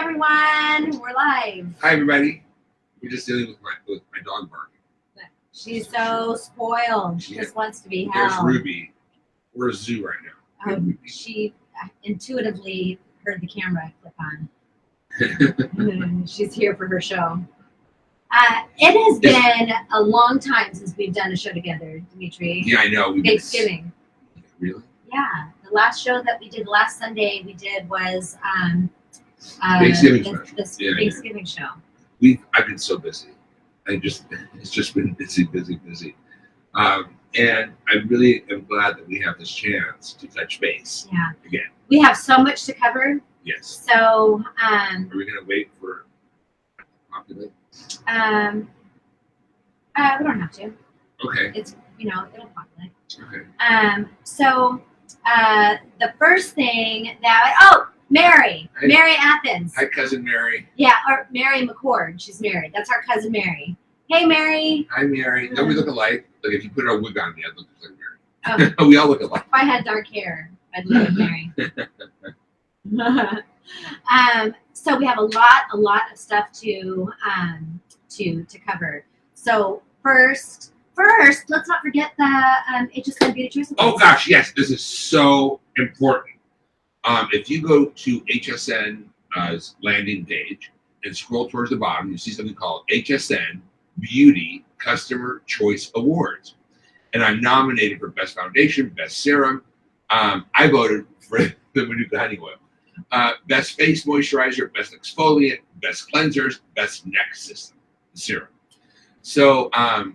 everyone. We're live. Hi, everybody. We're just dealing with my dog barking. She's so spoiled. She just wants to be There's held. Ruby. We're a zoo right now. She intuitively heard the camera click on. She's here for her show. It has been a long time since we've done a show together, Dimitri. Yeah, I know. Thanksgiving. Really? Yeah. The last show that we did last Sunday was Thanksgiving the Thanksgiving show. I've been so busy. It's just been busy. And I really am glad that we have this chance to touch base. Yeah. Again. We have so much to cover. Yes. So are we gonna wait for populate? We don't have to. Okay. It's it'll populate. Okay. So the first thing Mary. Hi. Mary Athens. Hi, cousin Mary. Yeah, or Mary McCord. She's married. That's our cousin Mary. Hey, Mary. Hi, Mary. Don't we look alike? Like if you put a wig on me, I'd look like Mary. Oh. We all look alike. If I had dark hair, I'd look like Mary. So we have a lot of stuff to cover. So first, let's not forget the HSN Beauty Choice. Oh gosh, yes, this is so important. If you go to HSN's landing page and scroll towards the bottom, you see something called HSN Beauty Customer Choice Awards. And I'm nominated for Best Foundation, Best Serum. I voted for the Manuka Honey Oil. Best Face Moisturizer, Best Exfoliant, Best Cleansers, Best Neck System, Serum. So I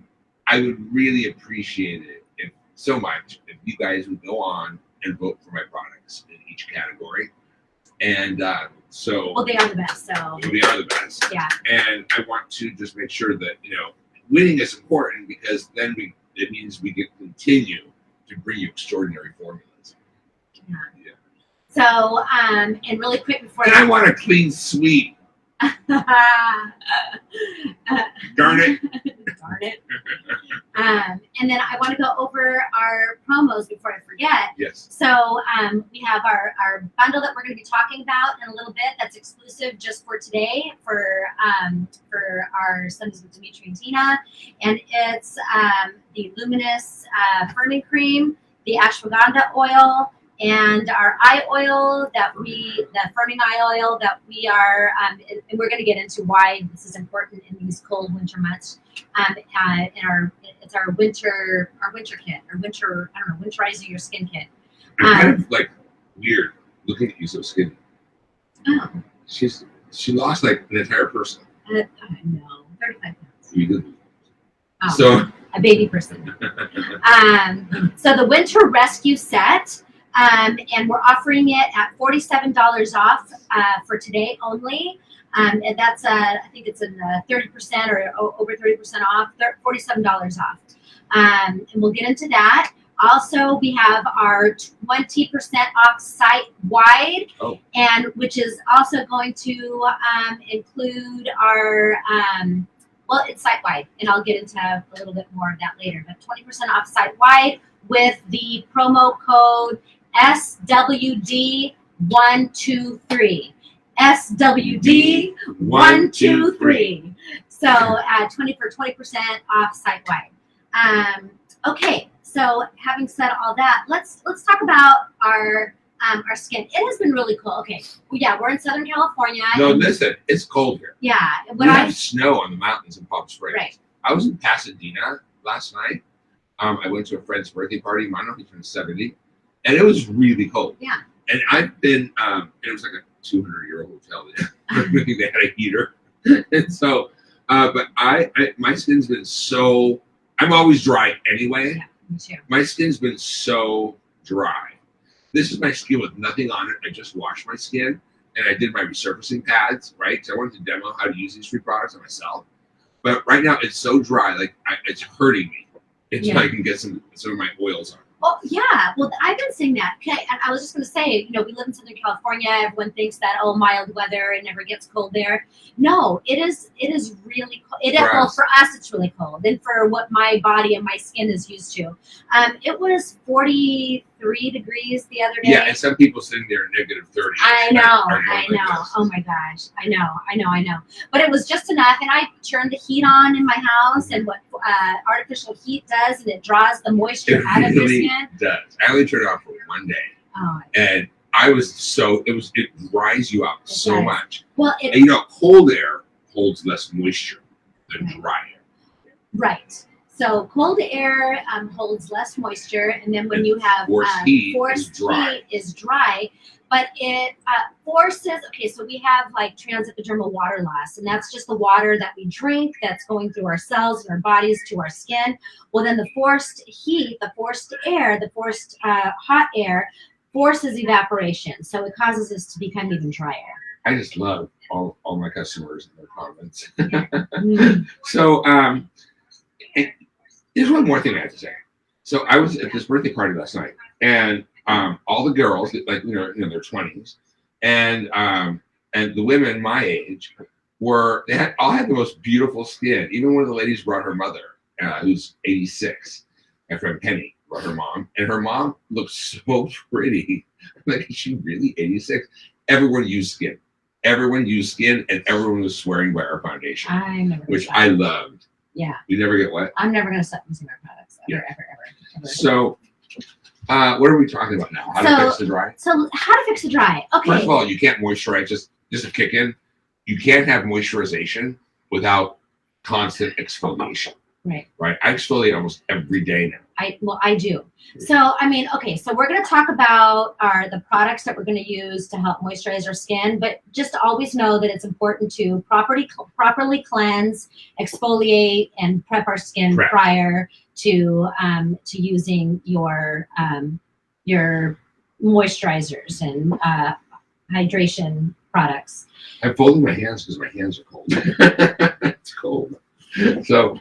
would really appreciate it so much if you guys would go on and vote for my products in each category. And well, they are the best. So they are the best. Yeah. And I want to just make sure that winning is important because then it means we get to continue to bring you extraordinary formulas. Yeah. So and really quick before I want a clean sweep. Darn it. Darn it. And then I want to go over our promos before I forget. Yes. So we have our bundle that we're going to be talking about in a little bit. That's exclusive just for today for our Sundays with Dimitri and Tina, and it's the Luminous firming cream, the ashwagandha oil, and our eye oil the firming eye oil that we are, and we're going to get into why this is important in these cold winter months. It's our winter kit, winterizing your skin kit. I'm kind of like weird looking at you so skinny. Oh. She lost like an entire person. No, 35 pounds. You did. Oh, So a baby person. So the winter rescue set. And we're offering it at $47 off for today only. And that's I think it's in 30% or over 30% off, $47 off. And we'll get into that. Also, we have our 20% off site-wide, and which is also going to include our it's site-wide, and I'll get into a little bit more of that later. But 20% off site-wide with the promo code SWD123. SWD123. So 20% off site-wide. Okay, so having said all that, let's talk about our skin. It has been really cool. Okay, yeah, we're in Southern California. No, listen, it's cold here. Yeah, we have snow on the mountains in Palm Springs. Right. I was in Pasadena last night. I went to a friend's birthday party. My uncle turned 70. And it was really cold. Yeah. And I've been, it was like a 200-year-old hotel. They had a heater. And so, but my skin's been so, I'm always dry anyway. Yeah, me too. My skin's been so dry. This is my skin with nothing on it. I just washed my skin and I did my resurfacing pads, right? Because I wanted to demo how to use these 3 products on myself. But right now it's so dry, like it's hurting me. Until I can get some of my oils on. Oh yeah, well I've been seeing that. Okay, and I was just going to say, we live in Southern California. Everyone thinks that mild weather, it never gets cold there. No, it is. It is really cold. Well, for us, it's really cold, and for what my body and my skin is used to, it was 43 degrees the other day. Yeah, and some people sitting there negative 30. I know. Oh my gosh, I know. But it was just enough, and I turned the heat on in my house, and what artificial heat does, and it draws the moisture out of your skin. Does. I only turned it on for one day. Oh. And it dries you out so much. Well, and cold air holds less moisture than dry air. Right. So cold air holds less moisture, and then when you have forced heat is dry, but it forces. Okay, so we have like transepidermal water loss, and that's just the water that we drink that's going through our cells and our bodies to our skin. Well, then the forced heat, the forced air, the forced hot air forces evaporation, so it causes us to become even drier. I just love all my customers and their comments. Mm. So there's one more thing I have to say. So I was at this birthday party last night, and all the girls, like in their 20s, and the women my age all had the most beautiful skin. Even one of the ladies brought her mother, who's 86. My friend Penny brought her mom, and her mom looks so pretty. Like, is she really 86? Everyone used skin. Everyone used skin, and everyone was swearing by our foundation, which I loved. Yeah. You never get wet? I'm never going to stop using our products ever. So, what are we talking about now? How to fix the dry? So, how to fix the dry? Okay. First of all, you can't moisturize. Just to kick in, you can't have moisturization without constant exfoliation. Right. Right. I exfoliate almost every day now. I do. So, so we're going to talk about the products that we're going to use to help moisturize our skin, but just always know that it's important to properly cleanse, exfoliate, and prep our skin prior to using your moisturizers and hydration products. I'm folding my hands because my hands are cold. It's cold. So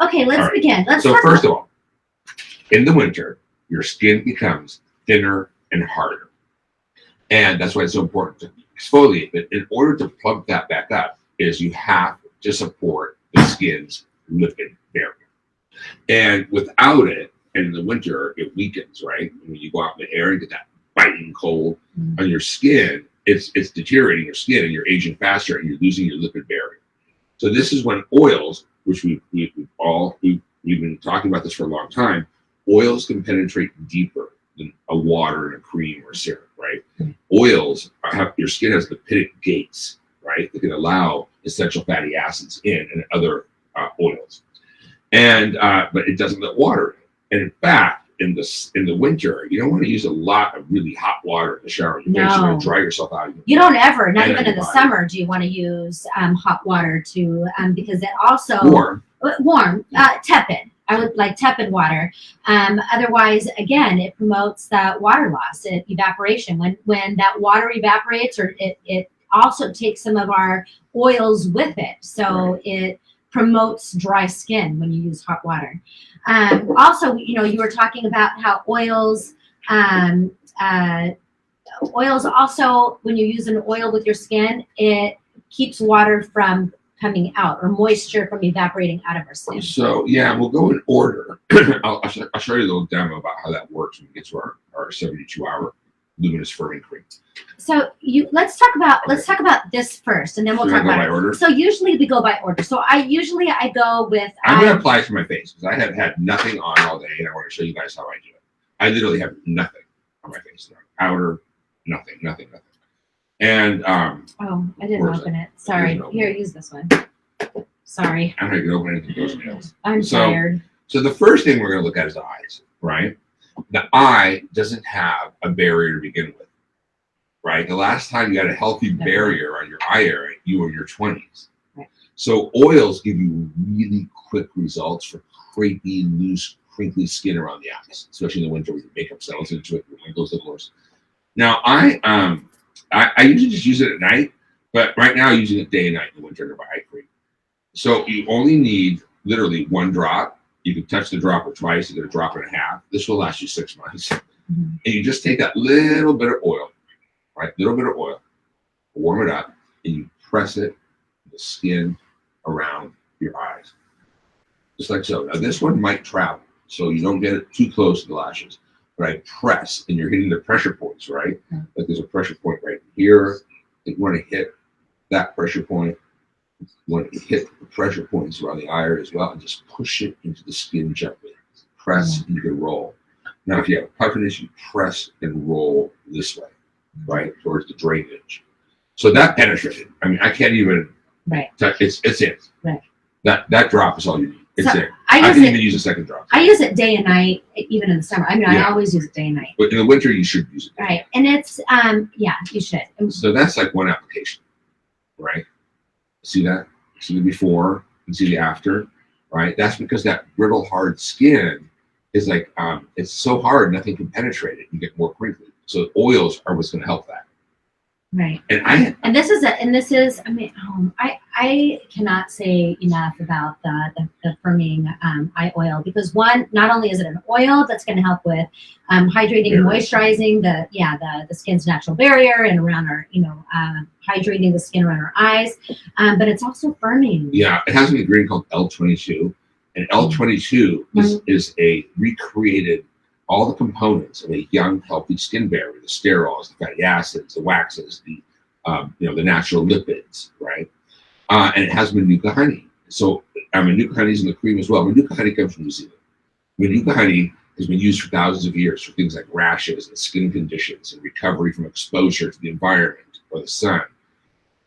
okay, let's begin. First of all, in the winter, your skin becomes thinner and harder. And that's why it's so important to exfoliate. But in order to plug that back up, you have to support the skin's lipid barrier. And without it, in the winter, it weakens, right? When you go out in the air and get that biting cold on your skin, it's deteriorating your skin, and you're aging faster, and you're losing your lipid barrier. So this is when oils, which we've been talking about this for a long time, oils can penetrate deeper than a water and a cream or serum, right? Oils your skin has lipidic gates, right? That can allow essential fatty acids in and other oils, and but it doesn't let water in. And in fact, in the winter, you don't want to use a lot of really hot water in the shower. You're going to dry yourself out. You don't ever, not even in the summer, do you want to use hot water because it also warm, tepid. I would like tepid water. Otherwise, again, it promotes that water loss, evaporation. When that water evaporates, or it also takes some of our oils with it. So it promotes dry skin when you use hot water. Also, you were talking about how oils also, when you use an oil with your skin, it keeps water from coming out, or moisture from evaporating out of our skin. So yeah, we'll go in order. I'll show you a little demo about how that works when we get to our 72-hour luminous firming cream. So let's talk about this first, and then we'll talk about it. Order? So usually we go by order. So I go with. I'm going to apply it to my face because I have had nothing on all day, and I want to show you guys how I do it. I literally have nothing on my face. No powder, nothing. And I didn't open it. Sorry. Here, use this one. Sorry. I'm not going to open anything with those nails. I'm tired. So the first thing we're going to look at is the eyes, right? The eye doesn't have a barrier to begin with, right? The last time you had a healthy barrier on your eye area, you were in your 20s. Right. So oils give you really quick results for crepey, loose, crinkly skin around the eyes, especially in the winter with your makeup settles into it, your wrinkles, of course. Now, I usually just use it at night, but right now I'm using it day and night in the winter under my eye cream. So you only need literally one drop You can touch the dropper twice. You get a drop and a half. This will last you 6 months. Mhm. And you just take that little bit of oil, right? Little bit of oil, warm it up, and you press it, the skin around your eyes, just like so. Now this one might travel, so you don't get it too close to the lashes. But I press, and you're hitting the pressure points, right? Mhm. Like there's a pressure point right here. You want to hit that pressure point. You want to hit the pressure points around the eye as well, and just push it into the skin gently. Press, and you can roll. Now, if you have puffiness, you press and roll this way, right, towards the drainage. So that penetrated. I mean, I can't even touch. It's in. Right. That drop is all you need. It's So in. I can even use a second drop. I use it day and night, even in the summer. I mean, I always use it day and night. But in the winter, you should use it. Right, and it's yeah, you should. So that's like one application, right? See that? See the before and see the after, right? That's because that brittle, hard skin is like it's so hard, nothing can penetrate it. You get more crinkly. So oils are what's going to help that. Right. And this is I mean, I cannot say enough about the firming eye oil, because one, not only is it an oil that's going to help with hydrating and moisturizing the skin's natural barrier and around our, hydrating the skin around our eyes, but it's also firming. Yeah, it has an ingredient called L22, and L22 is a recreated all the components of a young, healthy skin barrier: the sterols, the fatty acids, the waxes, the natural lipids, right? And it has Manuka honey. So Manuka honey is in the cream as well. Manuka honey comes from New Zealand. Manuka honey has been used for thousands of years for things like rashes and skin conditions and recovery from exposure to the environment or the sun.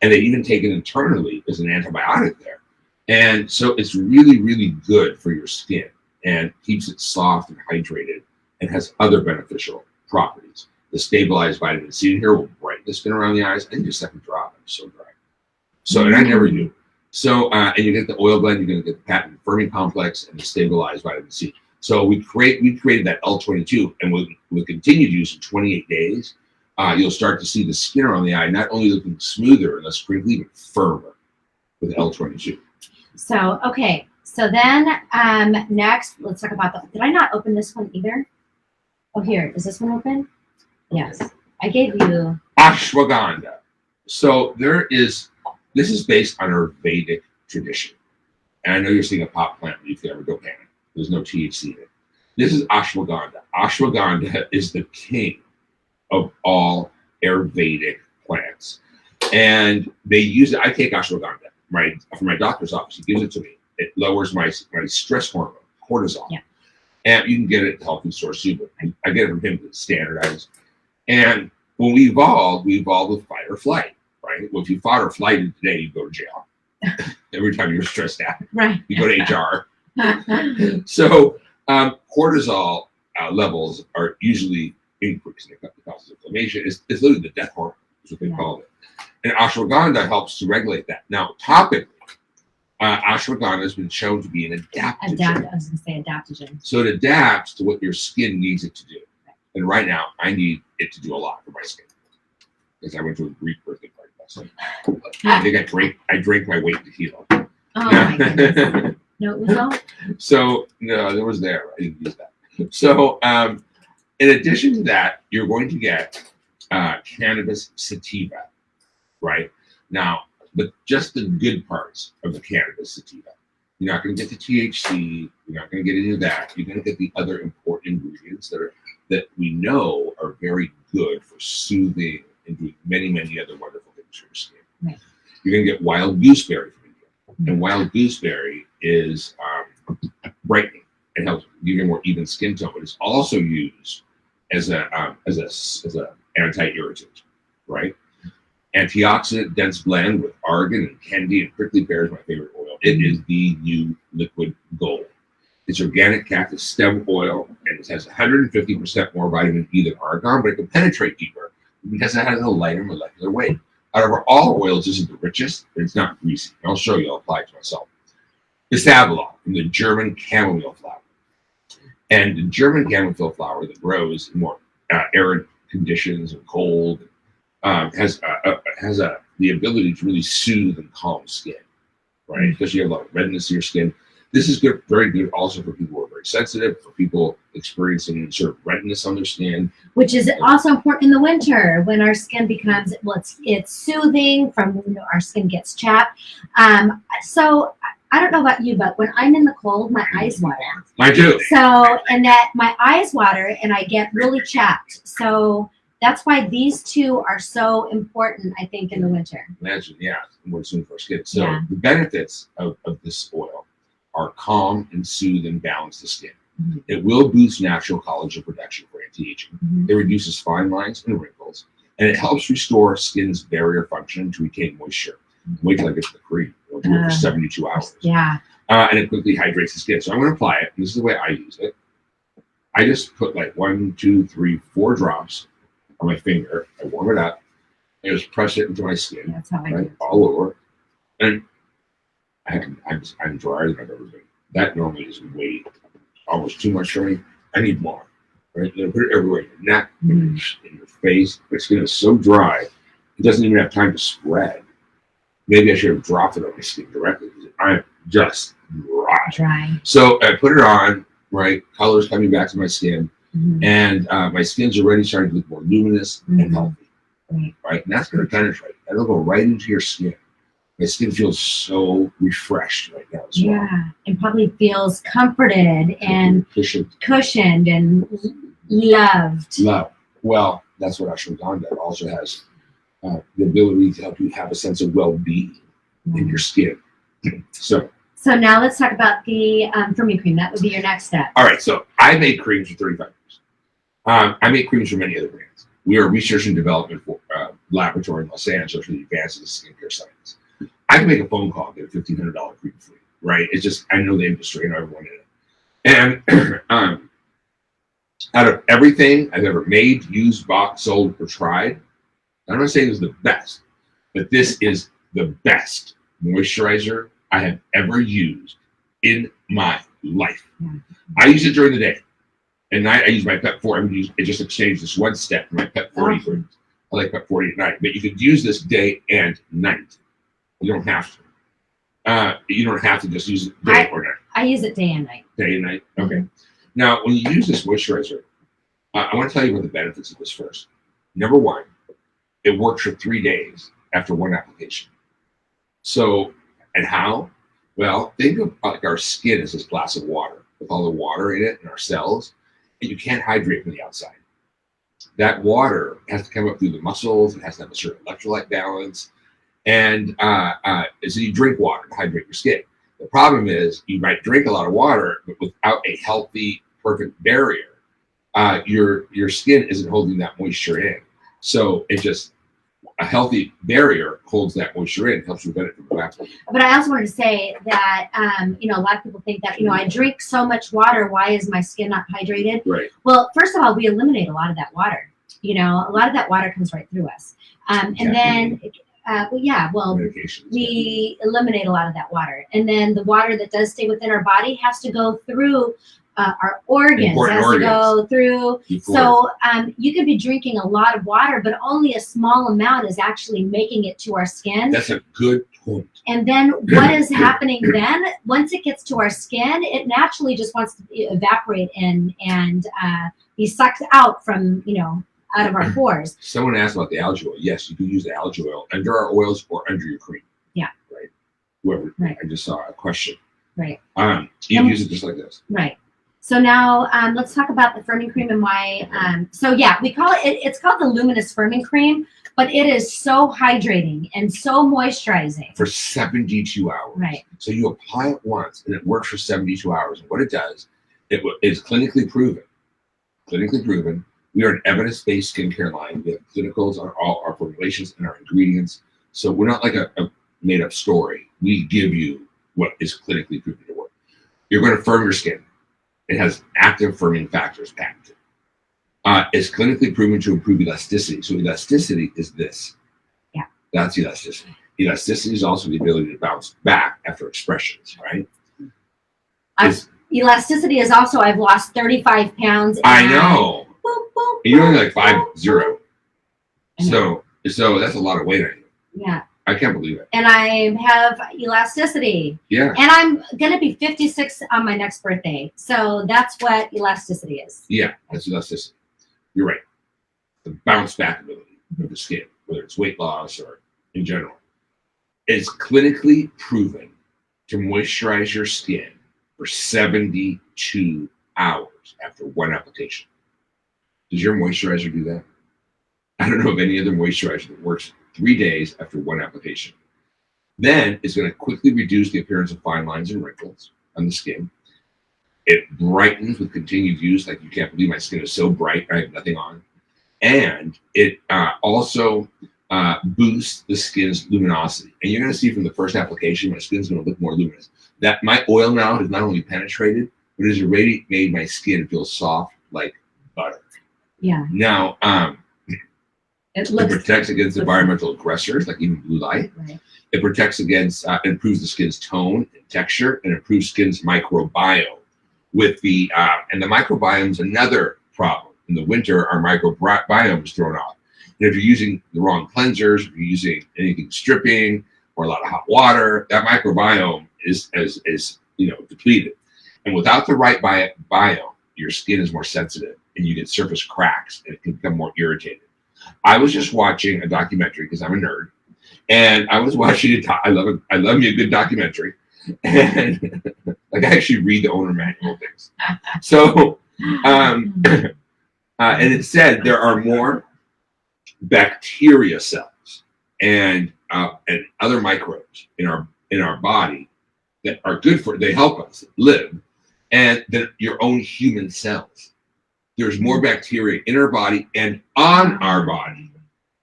And they even take it internally as an antibiotic there. And so it's really, really good for your skin and keeps it soft and hydrated, and has other beneficial properties. The stabilized vitamin C in here will brighten the skin around the eyes. I need a second drop. I'm so dry. So, and I never do. So, and you get the oil blend, you're going to get the patent firming complex and the stabilized vitamin C. So we created that L22, and we'll continue to use in 28 days. You'll start to see the skin around the eye not only looking smoother and less crinkly, but firmer with L22. So, okay. So then next, let's talk about did I not open this one either? Oh, here, is this one open? Yes. I gave you ashwagandha. So this is based on our Vedic tradition. And I know you're seeing a pot plant leaf there, but don't panic. There's no THC in it. This is ashwagandha. Ashwagandha is the king of all Ayurvedic plants. And they use it. I take ashwagandha from my doctor's office. He gives it to me. It lowers my stress hormone, cortisol. Yeah. And you can get it at health food stores too, but I get it from him to standardize. And when we evolved with fight or flight, right? Well, if you fought or flighted today, you go to jail. Every time you're stressed out, right? You go to HR. So cortisol levels are usually increased. It causes inflammation. It's literally the death hormone, is what they call it. And ashwagandha helps to regulate that. Now, topically, ashwagandha has been shown to be an adaptogen. I was going to say adaptogen. So it adapts to what your skin needs it to do. And right now, I need it to do a lot for my skin, because I went to a Greek birthday party last night. I think I drank my weight in tequila. Oh my goodness. No, it was not. So no, there was there. I didn't use that. So in addition to that, you're going to get cannabis sativa, right? Now, but just the good parts of the cannabis sativa. You're not going to get the THC. You're not going to get any of that. You're going to get the other important ingredients that we know are very good for soothing and doing many, many other wonderful things for your skin. Right. You're going to get wild gooseberry from India. And wild gooseberry is brightening. It helps give you a more even skin tone, but it's also used as a anti-irritant, right? Antioxidant dense blend with argan and kendi and prickly pear is my favorite oil. It is the new liquid gold. It's organic cactus stem oil, and it has 150% more vitamin E than argan, but it can penetrate deeper because it has a lighter molecular weight. Out of all oils, this is the richest, and it's not greasy. And I'll show you. I'll apply it to myself. Bisabolol from the German chamomile flower. And the German chamomile flower that grows in more arid conditions and cold has the ability to really soothe and calm skin, right? Because you have a lot of redness in your skin. This is good, very good also for people who are very sensitive, for people experiencing sort of redness on their skin. Which is also important in the winter when our skin becomes, well, it's soothing from, our skin gets chapped. So I don't know about you, but when I'm in the cold, my eyes water. Mine too. So, and that my eyes water and I get really chapped. So that's why these two are so important, I think, in the winter. Imagine, yeah, more soon for our skin. So the benefits of this oil are calm and soothe and balance the skin. Mm-hmm. It will boost natural collagen production for anti-aging. Mm-hmm. It reduces fine lines and wrinkles, and it helps restore skin's barrier function to retain moisture. Mm-hmm. Wait till I get to the cream. It'll do it for 72 hours. Yeah. And it quickly hydrates the skin. So I'm going to apply it. This is the way I use it. I just put like 1, 2, 3, 4 drops on my finger. I warm it up. I just press it into my skin. That's how I do it. All over. And I'm drier than I've ever been. That normally is way almost too much for me. I need more. Right? You put it everywhere, in your neck, in your face. My skin is so dry, it doesn't even have time to spread. Maybe I should have dropped it on my skin directly because I'm just dry. So I put it on, right? Colors coming back to my skin, and my skin's already starting to look more luminous and healthy. Right? And that's going to penetrate. That'll go right into your skin. My skin feels so refreshed right now as well. Yeah, and probably feels comforted and cushioned and loved. Well, that's what ashwagandha also has. The ability to help you have a sense of well-being in your skin. So now let's talk about the firming cream. That would be your next step. All right, so I made creams for 35 years. I make creams for many other brands. We are a research and development laboratory in Los Angeles for the advances of skincare science. I can make a phone call and get a $1,500 cream free, right? It's just, I know the industry, I know everyone in it. And out of everything I've ever made, used, bought, sold, or tried, I'm not saying it's the best, but this is the best moisturizer I have ever used in my life. I use it during the day. At night, I use my Pep 40. I just exchanged this one step from my Pep 40 cream. I like Pep 40 at night, but you could use this day and night. You don't have to. You don't have to just use it day or night. I use it day and night. Day and night? Okay. Now, when you use this moisturizer, I want to tell you about the benefits of this first. Number one, it works for 3 days after one application. So, and how? Well, think of like our skin as this glass of water with all the water in it and our cells, and you can't hydrate from the outside. That water has to come up through the muscles. It has to have a certain electrolyte balance. And so you drink water to hydrate your skin. The problem is you might drink a lot of water, but without a healthy, perfect barrier, your skin isn't holding that moisture in. So it just, a healthy barrier holds that moisture in, helps prevent it from collapsing. But I also wanted to say that, a lot of people think that, I drink so much water, why is my skin not hydrated? Right. Well, first of all, we eliminate a lot of that water. A lot of that water comes right through us. We eliminate a lot of that water. And then the water that does stay within our body has to go through our organs, to go through. So you could be drinking a lot of water, but only a small amount is actually making it to our skin. That's a good point. And then what is happening then? Once it gets to our skin, it naturally just wants to evaporate and be sucked out from, out of our pores. Someone asked about the algae oil. Yes, you can use the algae oil under our oils or under your cream. Yeah. Right. Whoever. Right. I just saw a question. Right. You can use it just like this. Right. So now let's talk about the firming cream and why. We call it's called the luminous firming cream, but it is so hydrating and so moisturizing. For 72 hours. Right. So you apply it once and it works for 72 hours. And what it does, it is clinically proven. Clinically proven. We are an evidence-based skincare line. We have clinicals on all our formulations and our ingredients. So we're not like a made-up story. We give you what is clinically proven to work. You're going to firm your skin. It has active firming factors patented. It's clinically proven to improve elasticity. So elasticity is this. Yeah. That's elasticity. Elasticity is also the ability to bounce back after expressions, right? Elasticity is also, I've lost 35 pounds. I know. You're only like 5'0". So that's a lot of weight on you. Yeah. I can't believe it. And I have elasticity. Yeah. And I'm going to be 56 on my next birthday. So that's what elasticity is. Yeah, that's elasticity. You're right. The bounce back ability of the skin, whether it's weight loss or in general, is clinically proven to moisturize your skin for 72 hours after one application. Does your moisturizer do that? I don't know of any other moisturizer that works 3 days after one application. Then it's going to quickly reduce the appearance of fine lines and wrinkles on the skin. It brightens with continued use. Like, you can't believe my skin is so bright, I have nothing on. And it also boosts the skin's luminosity. And you're going to see from the first application, my skin's going to look more luminous. That my oil now has not only penetrated, but has already made my skin feel soft like butter. Yeah. Now, it protects against environmental aggressors like even blue light. Right. It protects against, improves the skin's tone and texture, and improves skin's microbiome. With the and the microbiome is another problem. In the winter, our microbiome is thrown off. And if you're using the wrong cleansers, if you're using anything stripping or a lot of hot water, that microbiome is depleted. And without the right biome, your skin is more sensitive, and you get surface cracks, and it can become more irritated. I was just watching a documentary because I'm a nerd, and I was watching I love me a good documentary, and like, I actually read the owner manual things. So, and it said there are more bacteria cells and other microbes in our body that are good they help us live, and than your own human cells. There's more bacteria in our body and on our body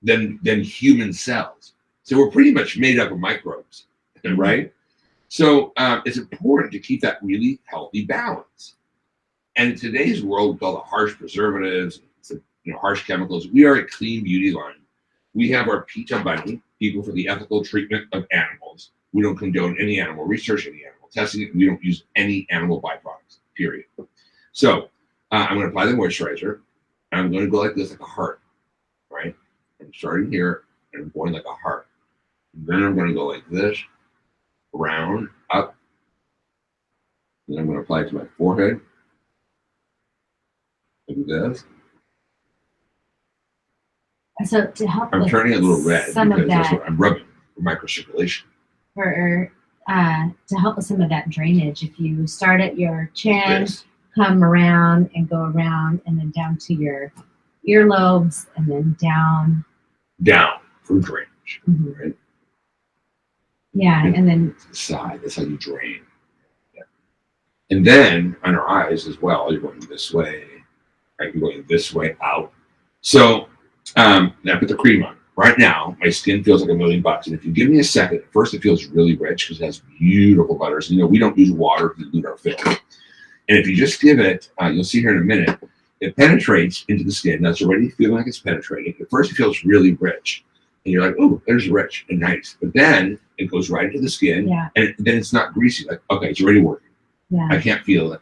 than human cells. So we're pretty much made up of microbes, right? So it's important to keep that really healthy balance. And in today's world, with all the harsh preservatives, harsh chemicals, we are a clean beauty line. We have our PETA Bunny, People for the Ethical Treatment of Animals. We don't condone any animal research, any animal testing. We don't use any animal byproducts, period. So I'm going to apply the moisturizer. And I'm going to go like this, like a heart, right? I'm starting here, and I'm going like a heart. And then I'm going to go like this, around, up. Then I'm going to apply it to my forehead. Like this. So to help, I'm turning a little red because that's what I'm rubbing for microcirculation. To help with some of that drainage, if you start at your chin, Yes. come around and go around, and then down to your earlobes, and then down for drainage, right? Yeah, and then to the side. That's how you drain. Yeah. And then on our eyes as well, you're going this way, right? You're going this way out. So now I put the cream on. Right now, my skin feels like $1,000,000. And if you give me a second, at first it feels really rich because it has beautiful butters. We don't use water to dilute our film. And if you just give it, you'll see here in a minute, it penetrates into the skin. That's already feeling like it's penetrating. At first it feels really rich. And you're like, oh, there's rich and nice. But then it goes right into the skin. Yeah. And then it's not greasy. Like, okay, it's already working. Yeah. I can't feel it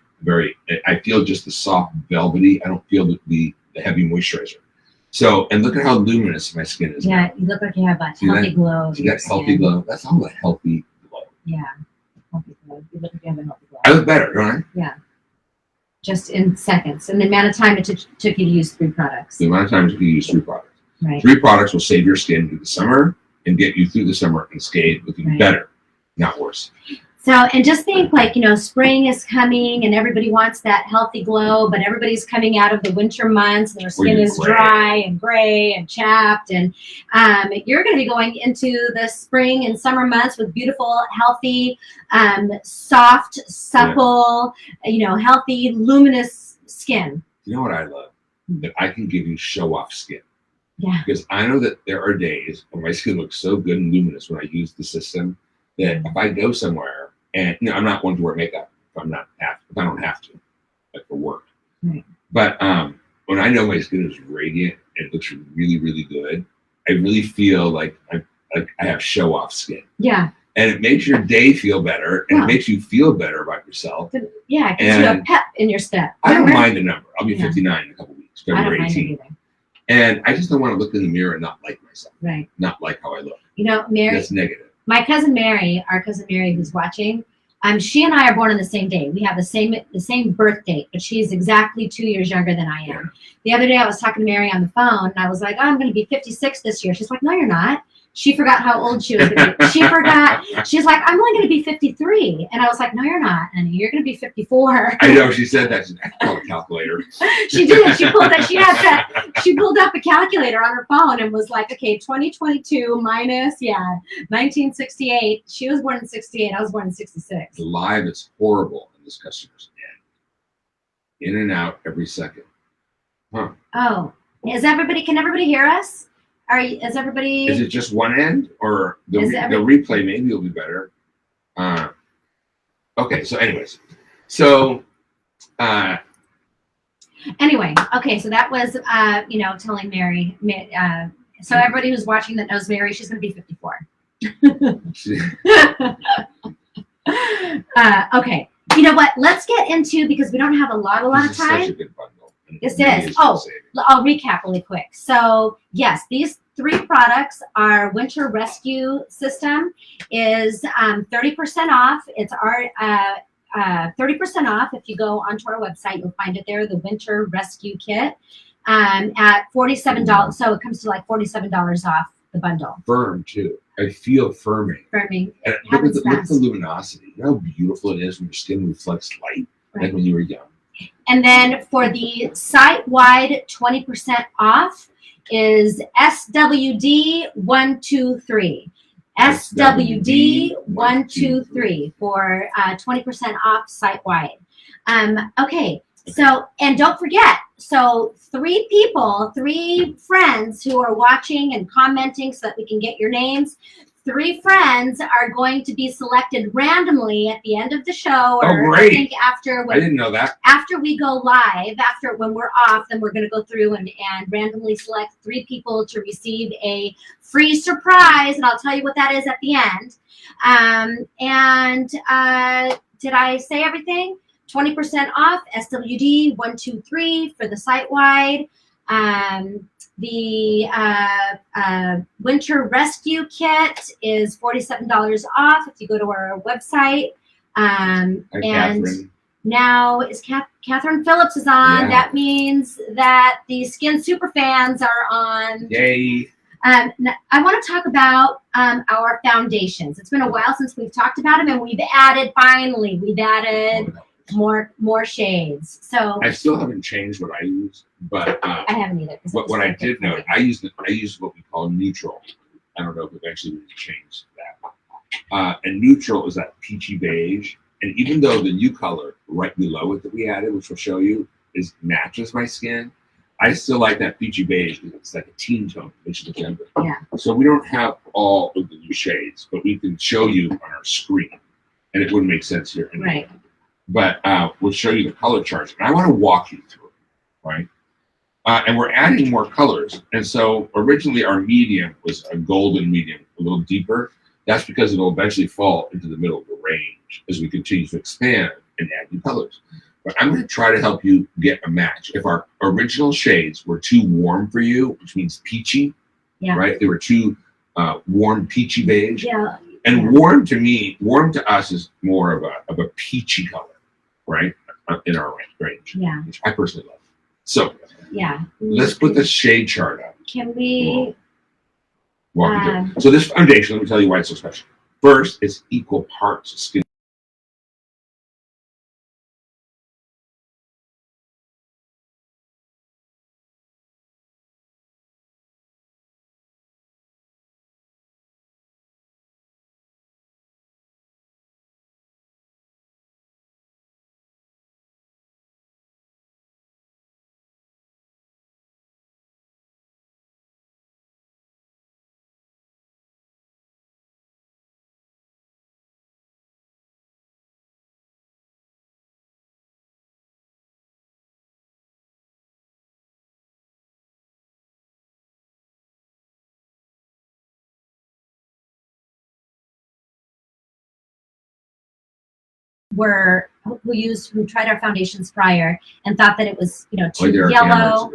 I feel just the soft velvety. I don't feel the heavy moisturizer. So, and look at how luminous my skin is. Yeah, now. you look like you have a healthy glow. See that healthy glow? That's all a healthy glow. Yeah, healthy glow. You look like you have a healthy glow. I look better, don't I? Yeah. Just in seconds. And the amount of time it took you to use 3 products. The amount of times you can use 3 products. Right. 3 products will save your skin through the summer and get you through the summer unscathed, looking better, not worse. So, and just think, like, spring is coming and everybody wants that healthy glow, but everybody's coming out of the winter months and their skin is dry and gray and chapped. And you're going to be going into the spring and summer months with beautiful, healthy, soft, supple, healthy, luminous skin. You know what I love? That I can give you show-off skin. Yeah. Because I know that there are days when my skin looks so good and luminous when I use the system that if I go somewhere, and I'm not one to wear makeup if I don't have to, like for work. Right. But when I know my skin is radiant and it looks really, really good, I really feel like I have show off skin. Yeah. And it makes your day feel better, and it makes you feel better about yourself. Yeah, it gives you a pep in your step. I don't mind the number. I'll be 59 in a couple weeks, February 18th. And I just don't want to look in the mirror and not like myself. Right. Not like how I look. You know, Mary. That's negative. My cousin Mary, our cousin Mary, who's watching, she and I are born on the same day. We have the same birth date, but she's exactly 2 years younger than I am. Yeah. The other day, I was talking to Mary on the phone, and I was like, "Oh, I'm going to be 56 this year." She's like, "No, you're not." She forgot how old she was going to be. She forgot. She's like, "I'm only going to be 53," and I was like, "No, you're not, honey. You're going to be 54." I know she said that. She's like, I call a calculator. She did. She pulled that. She pulled up a calculator on her phone and was like, "Okay, 2022 minus 1968." She was born in 68. I was born in 66. Live is horrible in this customer's end. In and out every second. Huh. Oh, can everybody hear us? Is everybody? Is it just one end, or the replay maybe will be better? Okay. So, anyways, Anyway, okay. So that was telling Mary. So everybody who's watching that knows Mary, she's going to be 54. Okay. You know what? Let's get into, because we don't have a lot of time. Such a good bundle. This is. Oh, I'll recap really quick. So yes, these 3 products, our winter rescue system is 30% off. It's our 30% off. If you go onto our website, you'll find it there, the winter rescue kit, at $47. So it comes to like $47 off the bundle. Firm too. I feel firming. Firming. And look at the luminosity. You know how beautiful it is when your skin reflects light, like when you were young. And then for the site-wide 20% off is SWD123. SWD123 for 20% off site-wide. Okay, so, and don't forget, so 3 friends who are watching and commenting so that we can get your names, 3 friends are going to be selected randomly at the end of the show. Or I think after. I didn't know that. After we go live, when we're off, then we're going to go through and randomly select 3 people to receive a free surprise, and I'll tell you what that is at the end. Did I say everything? 20% off SWD123 for the site-wide. The winter rescue kit is $47 off if you go to our website. And Catherine. Now is Catherine Phillips is on. Yeah. That means that the Skin Super fans are on. Yay. I want to talk about our foundations. It's been a while since we've talked about them, and we've added more shades. So I still haven't changed what I use, but I haven't either. What I did know, I used what we call neutral. I don't know if eventually we changed that. And neutral is that peachy beige, and even though the new color right below it that we added, which we'll show you, matches my skin, I still like that peachy beige because it's like a teen tone, which is younger. Yeah. So we don't have all of the new shades, but we can show you on our screen, and it wouldn't make sense here anyway. Right. But we'll show you the color charts, and I want to walk you through it, right? And we're adding more colors. And so originally our medium was a golden medium, a little deeper. That's because it'll eventually fall into the middle of the range as we continue to expand and add new colors. But I'm going to try to help you get a match. If our original shades were too warm for you, which means peachy, right? They were too warm, peachy beige. Yeah. And warm to us is more of a peachy color, right? In our range. Yeah. Which I personally love. So yeah. Let's put the shade chart up. Can we walk you through. So this foundation, let me tell you why it's so special. First, it's equal parts skin. who tried our foundations prior and thought that it was too yellow.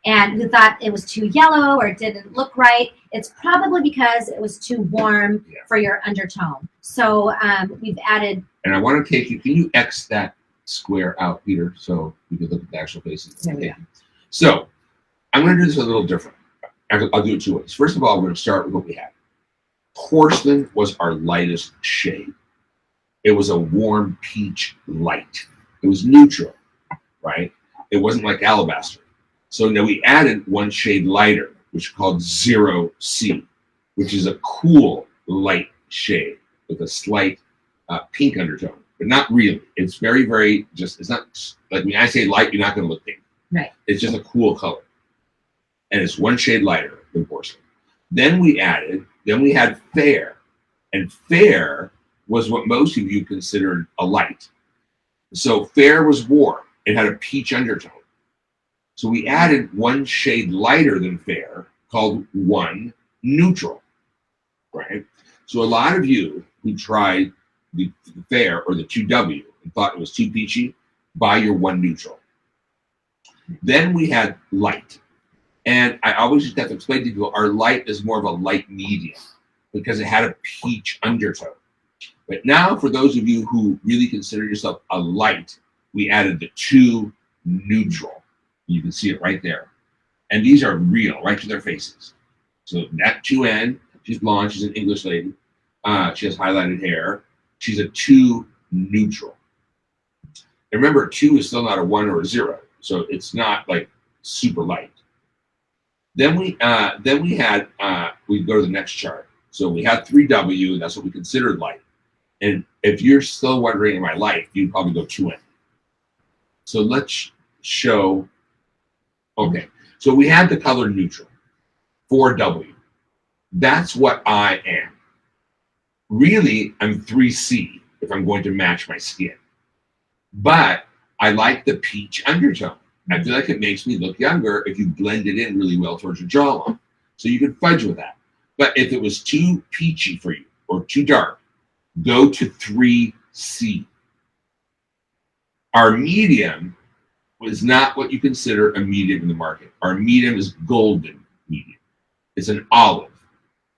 and who thought it was too yellow or it didn't look right. It's probably because it was too warm for your undertone. So we've added. And I want to take you, can you X that square out, Peter, so we can look at the actual faces? There we go. So I'm going to do this a little different. I'll do it two ways. First of all, we're going to start with what we had. Porcelain was our lightest shade. It was a warm peach light. It was neutral, right? It wasn't like alabaster. So now we added one shade lighter, which is called 0C, which is a cool light shade with a slight pink undertone, but not really. It's very, very just, it's not like when I say light, you're not going to look pink. Right. It's just a cool color. And it's one shade lighter than porcelain. Then we had fair. And fair was what most of you considered a light. So fair was warm. It had a peach undertone. So we added one shade lighter than fair called 1 neutral, right? So a lot of you who tried the fair or the 2W and thought it was too peachy, buy your 1 neutral. Then we had light. And I always just have to explain to people, our light is more of a light medium because it had a peach undertone. But now for those of you who really consider yourself a light, we added the 2 neutral. You can see it right there. And these are real, right to their faces. So that 2N, she's blonde, she's an English lady. She has highlighted hair. She's a 2 neutral. And remember, 2 is still not a 1 or a 0. So it's not like super light. Then we had, we go to the next chart. So we had 3W, and that's what we considered light. And if you're still wondering, am I light, you'd probably go 2N. So let's show, okay. So we had the color neutral, 4W. That's what I am. Really, I'm 3C if I'm going to match my skin. But I like the peach undertone. I feel like it makes me look younger if you blend it in really well towards your jawline. So you can fudge with that. But if it was too peachy for you or too dark, go to 3C. Our medium was not what you consider a medium in the market. Our medium is golden medium. It's an olive.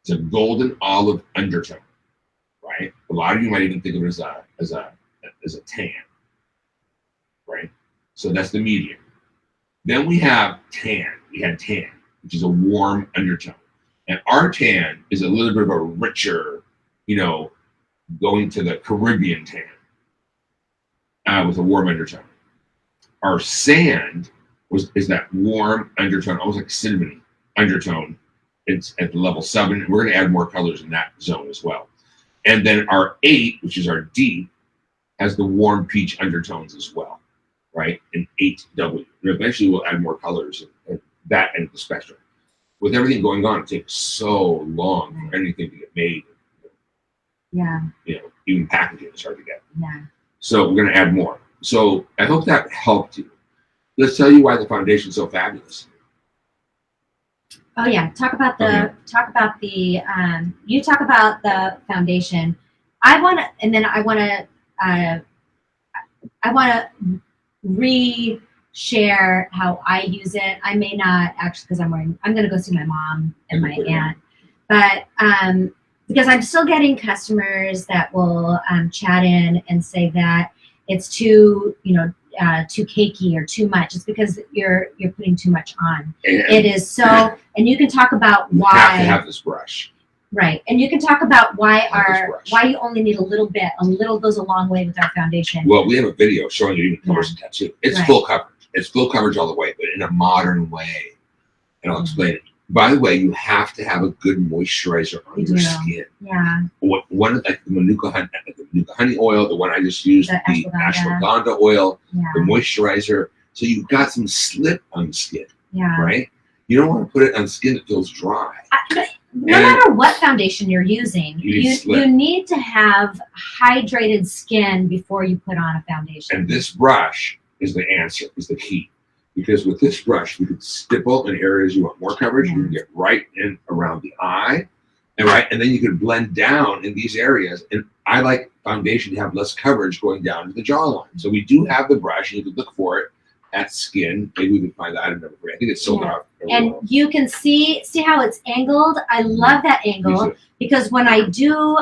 It's a golden olive undertone, right? A lot of you might even think of it as a tan, right? So that's the medium. Then we have tan. We had tan, which is a warm undertone. And our tan is a little bit of a richer, going to the Caribbean tan with a warm undertone. Our sand is that warm undertone, almost like cinnamony undertone. It's at the level 7. And we're going to add more colors in that zone as well. And then our 8, which is our deep, has the warm peach undertones as well, right? And 8W. And eventually we'll add more colors at that end of the spectrum. With everything going on, it takes so long for anything to get made. Yeah. Even packaging is hard to get. Yeah. So we're going to add more. So I hope that helped you. Let's tell you why the foundation is so fabulous. Oh yeah, talk about the you talk about the foundation. I want to re-share how I use it. I may not actually, because I'm going to go see my mom and my aunt, but because I'm still getting customers that will chat in and say that it's too too cakey or too much. It's because you're putting too much on. And it is so, and you can talk about why. You have to have this brush. Right, and you can talk about why you only need a little bit. A little goes a long way with our foundation. Well, we have a video showing you even covers and tattoo. It's full coverage. It's full coverage all the way, but in a modern way. And I'll explain it. By the way, you have to have a good moisturizer on your skin. Yeah. One of the Manuka honey oil, the one I just used, the ashwagandha oil, the moisturizer. So you've got some slip on the skin. Yeah. Right? You don't want to put it on skin that feels dry. No matter what foundation you're using, you need to have hydrated skin before you put on a foundation. And this brush is the answer, is the key. Because with this brush, you can stipple in areas you want more coverage. You can get right in around the eye, and then you can blend down in these areas. And I like foundation to have less coverage going down to the jawline. So we do have the brush, and you can look for it at Skin. Maybe we can find that item number 3. I think it's sold out. And you can see how it's angled. I love that angle because when I do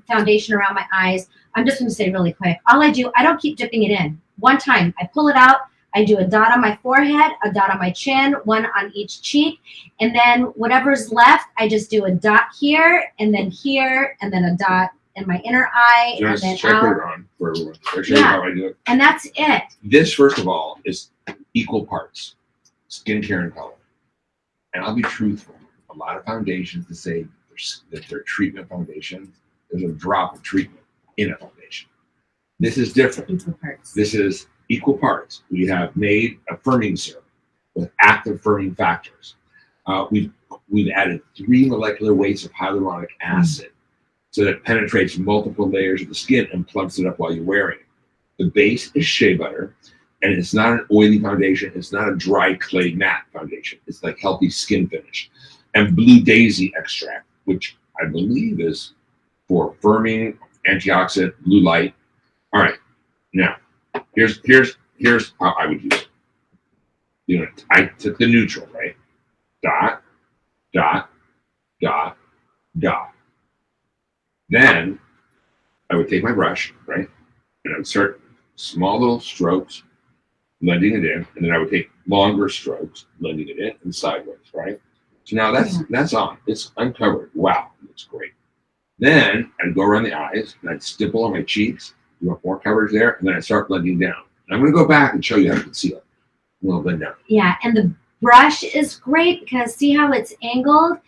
foundation around my eyes, I'm just going to say really quick. All I do, I don't keep dipping it in. One time, I pull it out. I do a dot on my forehead, a dot on my chin, one on each cheek, and then whatever's left, I just do a dot here, and then a dot in my inner eye, and then out. On for everyone. I'll show you how I do it. And that's it. This, first of all, is equal parts skincare and color. And I'll be truthful. A lot of foundations to say that they're treatment foundations. There's a drop of treatment in a foundation. This is different. Equal parts. This is equal parts. We have made a firming serum with active firming factors. We've added 3 molecular weights of hyaluronic acid so that it penetrates multiple layers of the skin and plumps it up while you're wearing it. The base is shea butter, and it's not an oily foundation. It's not a dry clay matte foundation. It's like healthy skin finish. And blue daisy extract, which I believe is for firming, antioxidant, blue light. All right, now here's how I would use it. You know, I took the neutral, right? Dot, dot, dot, dot. Then I would take my brush, right, and I would start small little strokes, blending it in, and then I would take longer strokes, blending it in and sideways, right? So now that's on. It's uncovered. Wow, looks great. Then I'd go around the eyes and I'd stipple on my cheeks. You want more coverage there, and then I start blending down. And I'm going to go back and show you how to conceal it. We'll blend down. Yeah, and the brush is great because see how it's angled?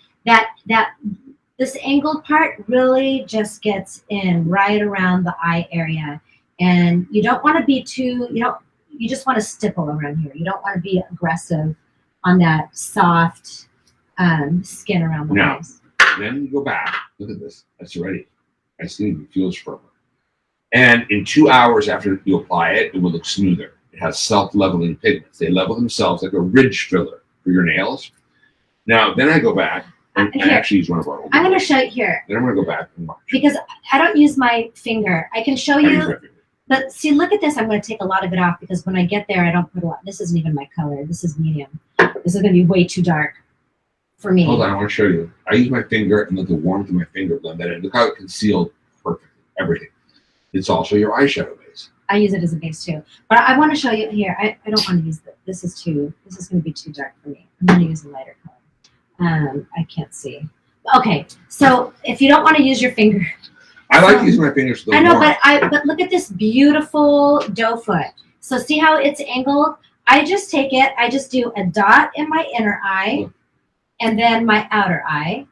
This angled part really just gets in right around the eye area, and you don't want to be too. You just want to stipple around here. You don't want to be aggressive on that soft skin around the eyes. Then you go back. Look at this. That's ready. My skin even feels firmer. And in 2 hours after you apply it, it will look smoother. It has self-leveling pigments. They level themselves like a ridge filler for your nails. Now, then I go back and I actually use one of our old I'm going to show you here. Then I'm going to go back and watch. Because I don't use my finger. I can show you. But see, look at this. I'm going to take a lot of it off because when I get there, I don't put a lot. This isn't even my color. This is medium. This is going to be way too dark for me. Hold on. I want to show you. I use my finger and let the warmth of my finger blend that in. Look how it concealed perfectly. Everything. It's also your eyeshadow base. I use it as a base too. But I want to show you here. I don't want to use this. This is going to be too dark for me. I'm going to use a lighter color. I can't see. Okay. So if you don't want to use your finger. I like using my fingers for the I know, warmth. but look at this beautiful doe foot. So see how it's angled? I just take it. I just do a dot in my inner eye and then my outer eye.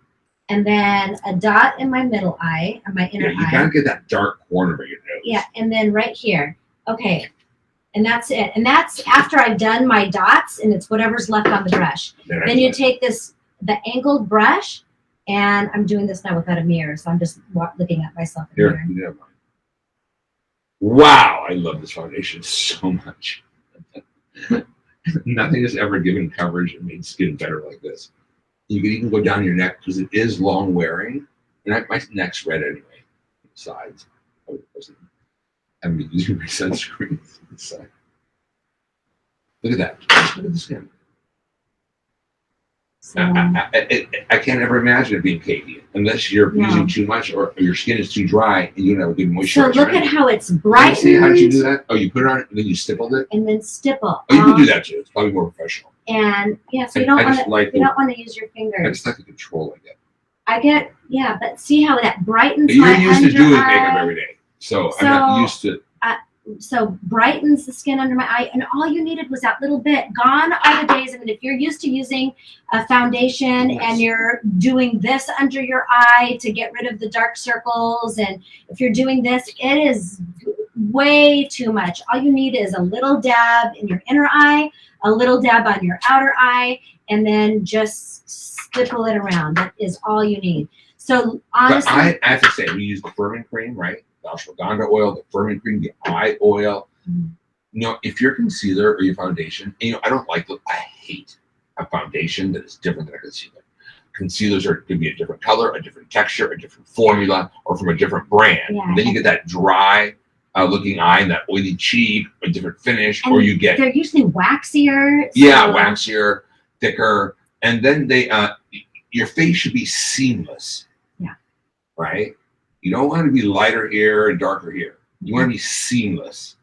And then a dot in my middle eye, or my inner eye. You gotta get that dark corner of your nose. Yeah, and then right here. Okay, and that's it. And that's after I've done my dots, and it's whatever's left on the brush. Then you take the angled brush, and I'm doing this now without a mirror, so I'm just looking at myself in the mirror. You have mine. Wow, I love this foundation so much. Nothing has ever given coverage and made skin better like this. You can even go down your neck because it is long wearing. And my neck's red anyway. Sides. I haven't been using my sunscreen. Look at that. Look at the skin. So, I can't ever imagine it being cakey unless you're using too much or your skin is too dry and you don't have a good moisturizer. So look at how it's brightened. See, how did you do that? Oh, you put it on and then you stippled it? And then stipple. Oh, you can do that too. It's probably more professional. And yeah, so you don't want to use your fingers. I just like the control I get. Yeah, but see how that brightens but you're my used under to doing eye. makeup every day, so I'm not used to. So brightens the skin under my eye, and all you needed was that little bit. Gone are the days. I mean, if you're used to using a foundation and you're doing this under your eye to get rid of the dark circles, and if you're doing this, it is way too much. All you need is a little dab in your inner eye, a little dab on your outer eye, and then just stipple it around. That is all you need. So honestly, but I have to say, we use the firming cream, right? The ashwagandha oil, the firming cream, the eye oil. If your concealer or your foundation, and, I hate a foundation that is different than a concealer. Concealers could be a different color, a different texture, a different formula, or from a different brand. Yeah. And then you get that dry, looking eye and that oily cheek, a different finish, And or you get they're usually waxier. waxier, thicker, and then your face should be seamless. Yeah. Right? You don't want to be lighter here and darker here. You want to be seamless,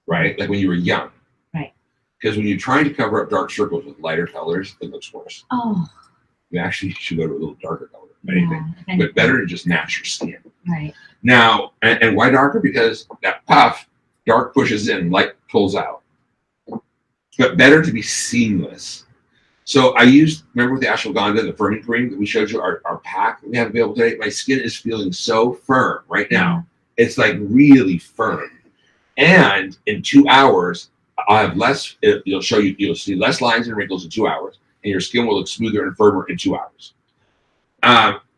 right? Like when you were young. Right. Because when you're trying to cover up dark circles with lighter colors, it looks worse. Oh. You actually should go to a little darker color, if Yeah, anything. But better to just match your skin. Right. Now, and why darker? Because that puff, dark pushes in, light pulls out. But better to be seamless. So I used, remember with the ashwagandha, the firming cream that we showed you, our pack that we have available today? My skin is feeling so firm right now. It's like really firm. And in 2 hours, I'll have less, you'll see less lines and wrinkles in 2 hours, and your skin will look smoother and firmer in 2 hours.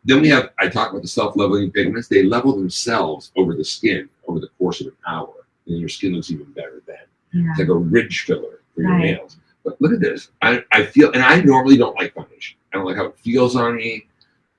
Then I talk about the self-leveling pigments. They level themselves over the skin over the course of an hour. And your skin looks even better then. Yeah. It's like a ridge filler for your nails. But look at this. I feel, and I normally don't like foundation. I don't like how it feels on me.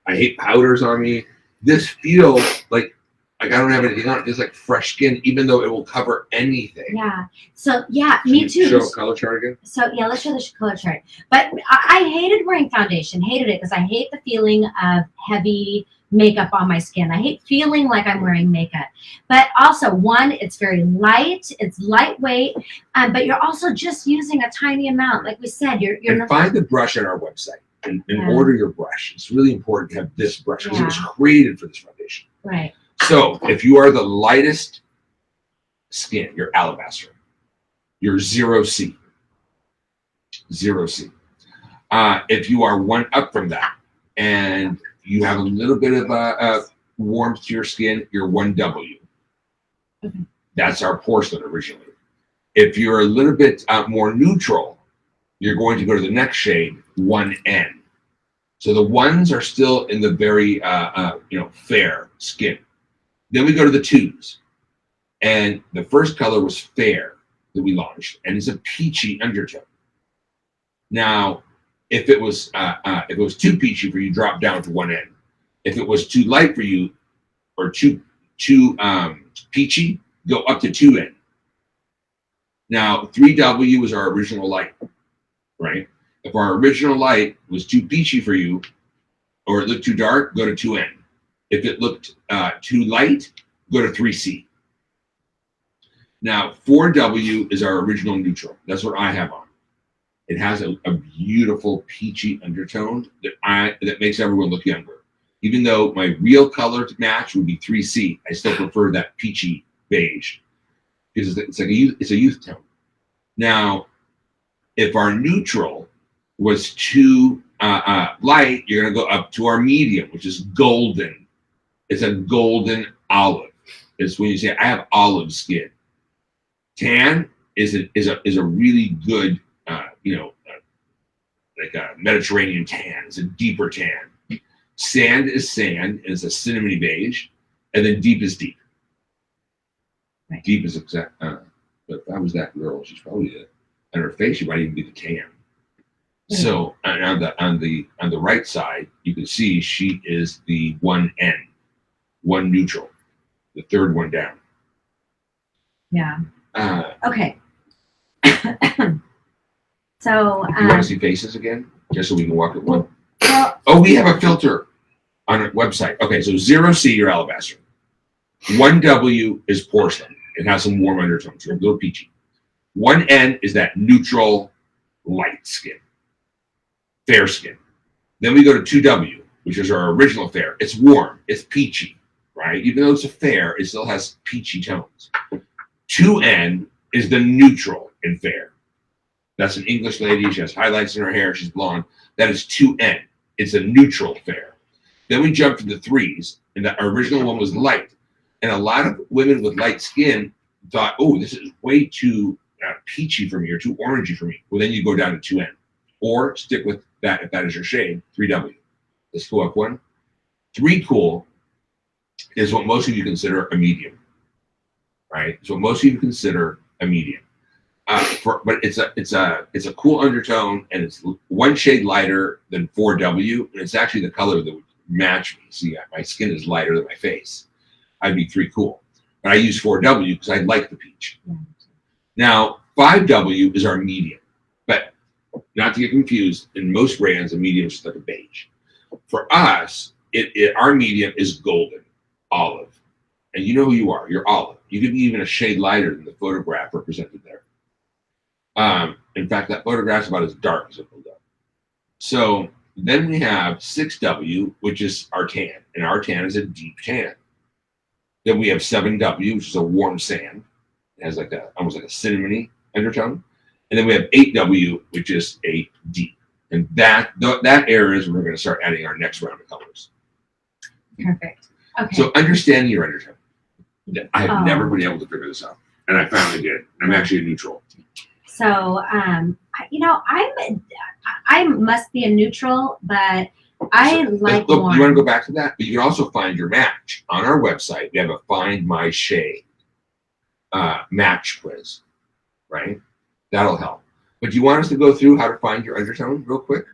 I hate powders on me. This feels like I don't have anything on it. It's like fresh skin, even though it will cover anything. Yeah. So yeah, me too. Show a color chart again. So yeah, let's show the color chart. But I hated wearing foundation. Hated it because I hate the feeling of heavy makeup on my skin. I hate feeling like I'm wearing makeup. But also, one, it's very light. It's lightweight. But you're also just using a tiny amount. Like we said, you're find the brush on our website and order your brush. It's really important to have this brush because it was created for this foundation. Right. So if you are the lightest skin, you're alabaster. You're 0C. 0C. If you are one up from that and you have a little bit of warmth to your skin, you're 1W. Okay. That's our porcelain originally. If you're a little bit more neutral, you're going to go to the next shade, 1N. So the ones are still in the very fair skin. Then we go to the 2s. And the first color was fair that we launched, and it's a peachy undertone. Now, if it was too peachy for you, drop down to 1N. If it was too light for you, or too peachy, go up to 2N. Now, 3W was our original light, right? If our original light was too peachy for you, or it looked too dark, go to 2N. If it looked too light, go to 3C. Now, 4W is our original neutral. That's what I have on. It has a beautiful peachy undertone that makes everyone look younger. Even though my real color to match would be 3C, I still prefer that peachy beige because it's like a youth tone. Now, if our neutral was too light, you're going to go up to our medium, which is golden. It's a golden olive. It's when you say I have olive skin. Tan is a really good like a Mediterranean tan. It's a deeper tan. Sand is sand, and it's a cinnamony beige, and then deep is deep. Right. Deep is exact. But if I was that girl, she's probably on her face. She might even be the tan. Yeah. So on the right side, you can see she is the 1N, one neutral, the third one down. Yeah. Okay. So you want to see faces again, just so we can walk at one. Well, we have a filter on our website. Okay, so 0C, you're alabaster. 1W is porcelain. It has some warm undertones, a little peachy. 1N is that neutral, light skin, fair skin. Then we go to 2W, which is our original fair. It's warm, it's peachy, right? Even though it's a fair, it still has peachy tones. 2N is the neutral and fair. That's an English lady. She has highlights in her hair. She's blonde. That is 2N. It's a neutral fair. Then we jump to the 3s, and our original one was light. And a lot of women with light skin thought, oh, this is way too peachy for me or too orangey for me. Well, then you go down to 2N. Or stick with that if that is your shade, 3W. Let's go up one. 3 cool is what most of you consider a medium, right? So most of you consider a medium. But it's a cool undertone, and it's one shade lighter than 4W, and it's actually the color that would match me. See, my skin is lighter than my face. I'd be 3 cool. but I use 4W because I like the peach. Yeah. Now, 5W is our medium, but not to get confused, in most brands, a medium is like a beige. For us, our medium is golden, olive. And you know who you are. You're olive. You could be even a shade lighter than the photograph represented there. In fact, that photograph's about as dark as it will go. So then we have 6W, which is our tan. And our tan is a deep tan. Then we have 7W, which is a warm sand. It has almost like a cinnamony undertone. And then we have 8W, which is a deep. And that area is where we're going to start adding our next round of colors. Perfect. Okay. So understanding your undertone. I have never been able to figure this out. And I finally did. I'm actually a neutral. So, I must be a neutral, but I like look, warm. You want to go back to that? But you can also find your match. On our website, we have a Find My Shade match quiz, right? That'll help. But do you want us to go through how to find your undertone real quick?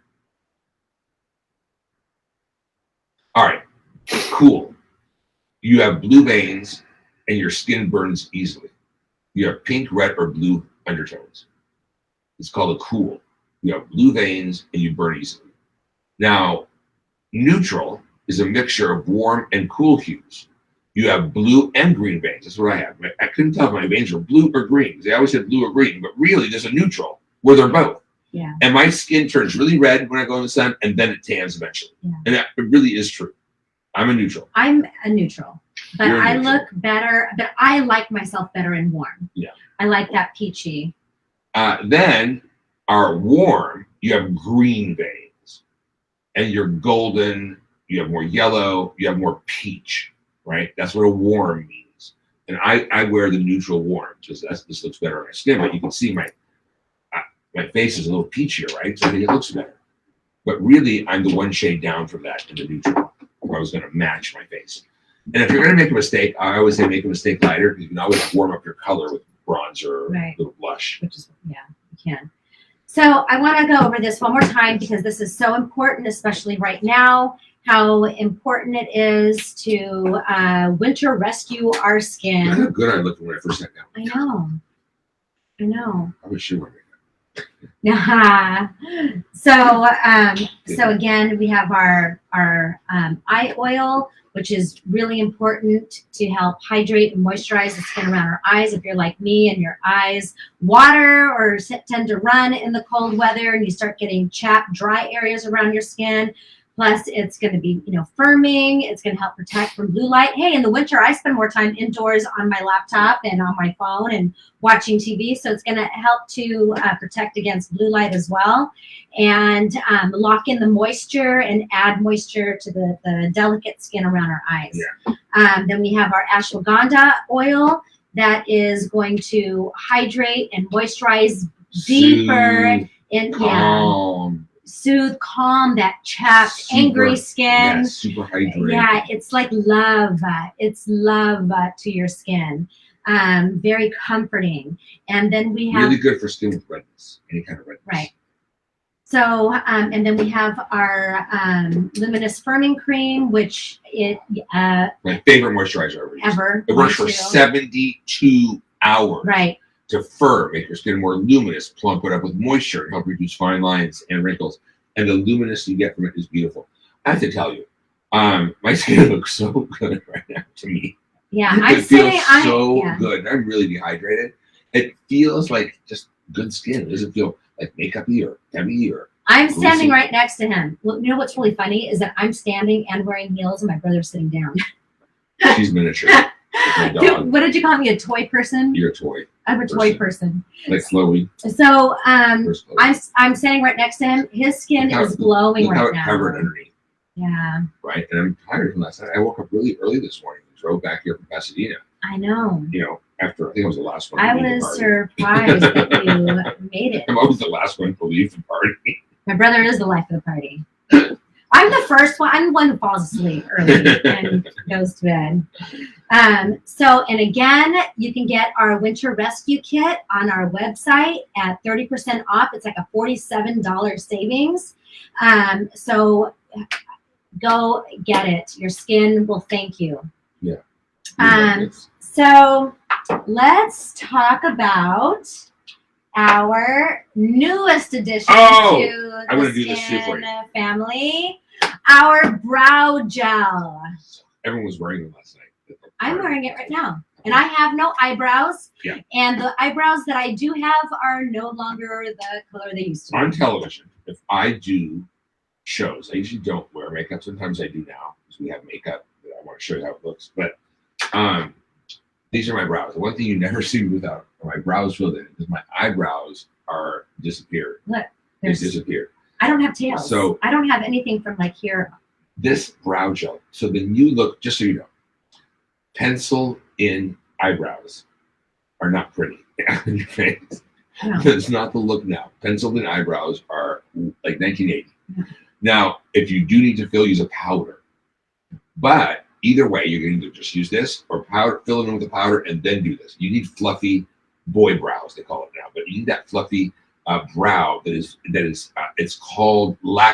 All right, cool. You have blue veins and your skin burns easily. You have pink, red, or blue undertones. It's called a cool. You have blue veins and you burn easily. Now, neutral is a mixture of warm and cool hues. You have blue and green veins. That's what I have. I couldn't tell if my veins were blue or green because they always said blue or green, but really there's a neutral where they're both. Yeah. And my skin turns really red when I go in the sun and then it tans eventually. Yeah. And that it really is true. I'm a neutral. I'm a neutral, but You're I neutral. look better, but I like myself better in warm. Yeah. I like that peachy. Then our warm, you have green veins and you're golden, you have more yellow, you have more peach, right? That's what a warm means. And I wear the neutral warm because this looks better on my skin, but you can see my face is a little peachier, right? So I think it looks better. But really, I'm the one shade down from that in the neutral, where I was going to match my face. And if you're going to make a mistake, I always say make a mistake lighter because you can always warm up your color with bronzer or a little blush. Which is, you can. So I want to go over this one more time because this is so important, especially right now, how important it is to winter rescue our skin. Look how good I looked when I first sat down. I know. I was sure. So again, we have our eye oil, which is really important to help hydrate and moisturize the skin around our eyes. If you're like me and your eyes water or tend to run in the cold weather and you start getting chapped, dry areas around your skin, plus it's going to be, firming. It's going to help protect from blue light. Hey, in the winter, I spend more time indoors on my laptop and on my phone and watching TV. So it's going to help to protect against blue light as well. And lock in the moisture and add moisture to the delicate skin around our eyes. Yeah. Then we have our ashwagandha oil that is going to hydrate and moisturize deeper. Soothe, calm that chapped, angry skin. Yeah, super hydrated. Yeah, it's like love. It's love to your skin. Very comforting. And then we have... Really good for skin with redness, any kind of redness. Right. So, and then we have our Luminous Firming Cream, which my favorite moisturizer ever. It works for 72 hours. Right. To firm, make your skin more luminous, plump it up with moisture, and help reduce fine lines and wrinkles. And the luminous you get from it is beautiful. I have to tell you, my skin looks so good right now to me. Yeah, it feels so good. I'm really dehydrated. It feels like just good skin. It doesn't feel like makeup-y or heavy or... I'm standing right next to him. Well, you know what's really funny is that I'm standing and wearing heels, and my brother's sitting down. She's miniature. Dude, what did you call me? A toy person? You're a toy. I'm a toy person. Like Chloe. So I'm standing right next to him. His skin is glowing right now. Look how it covered underneath. Yeah. Right, and I'm tired from last night. I woke up really early this morning and drove back here from Pasadena. I know. After I think it was the last one. I was surprised that you made it. I'm always the last one to leave the party. My brother is the life of the party. I'm the first one. I'm the one who falls asleep early and goes to bed. And again, you can get our winter rescue kit on our website at 30% off. It's like a $47 savings. So go get it. Your skin will thank you. Yeah. So let's talk about our newest addition to I'm the gonna do this too for Skin you. family, our brow gel. Everyone was wearing them last night. I'm wearing it right now. And I have no eyebrows. Yeah. And the eyebrows that I do have are no longer the color they used to be. On television, if I do shows, I usually don't wear makeup. Sometimes I do now because we have makeup. I want to show you how it looks. But these are my brows. The one thing you never see me without are my brows filled in because my eyebrows are disappeared. Look, They disappeared. I don't have tails. So I don't have anything from like here. This brow gel. So the new look, just so you know, pencil in eyebrows are not pretty on your face. No. It's not the look now. Penciled in eyebrows are like 1980. No. Now, if you do need to fill, use a powder. But either way, you're going to just use this or powder, fill it in with the powder, and then do this. You need fluffy boy brows, they call it now. But you need that fluffy brow that is it's called brow.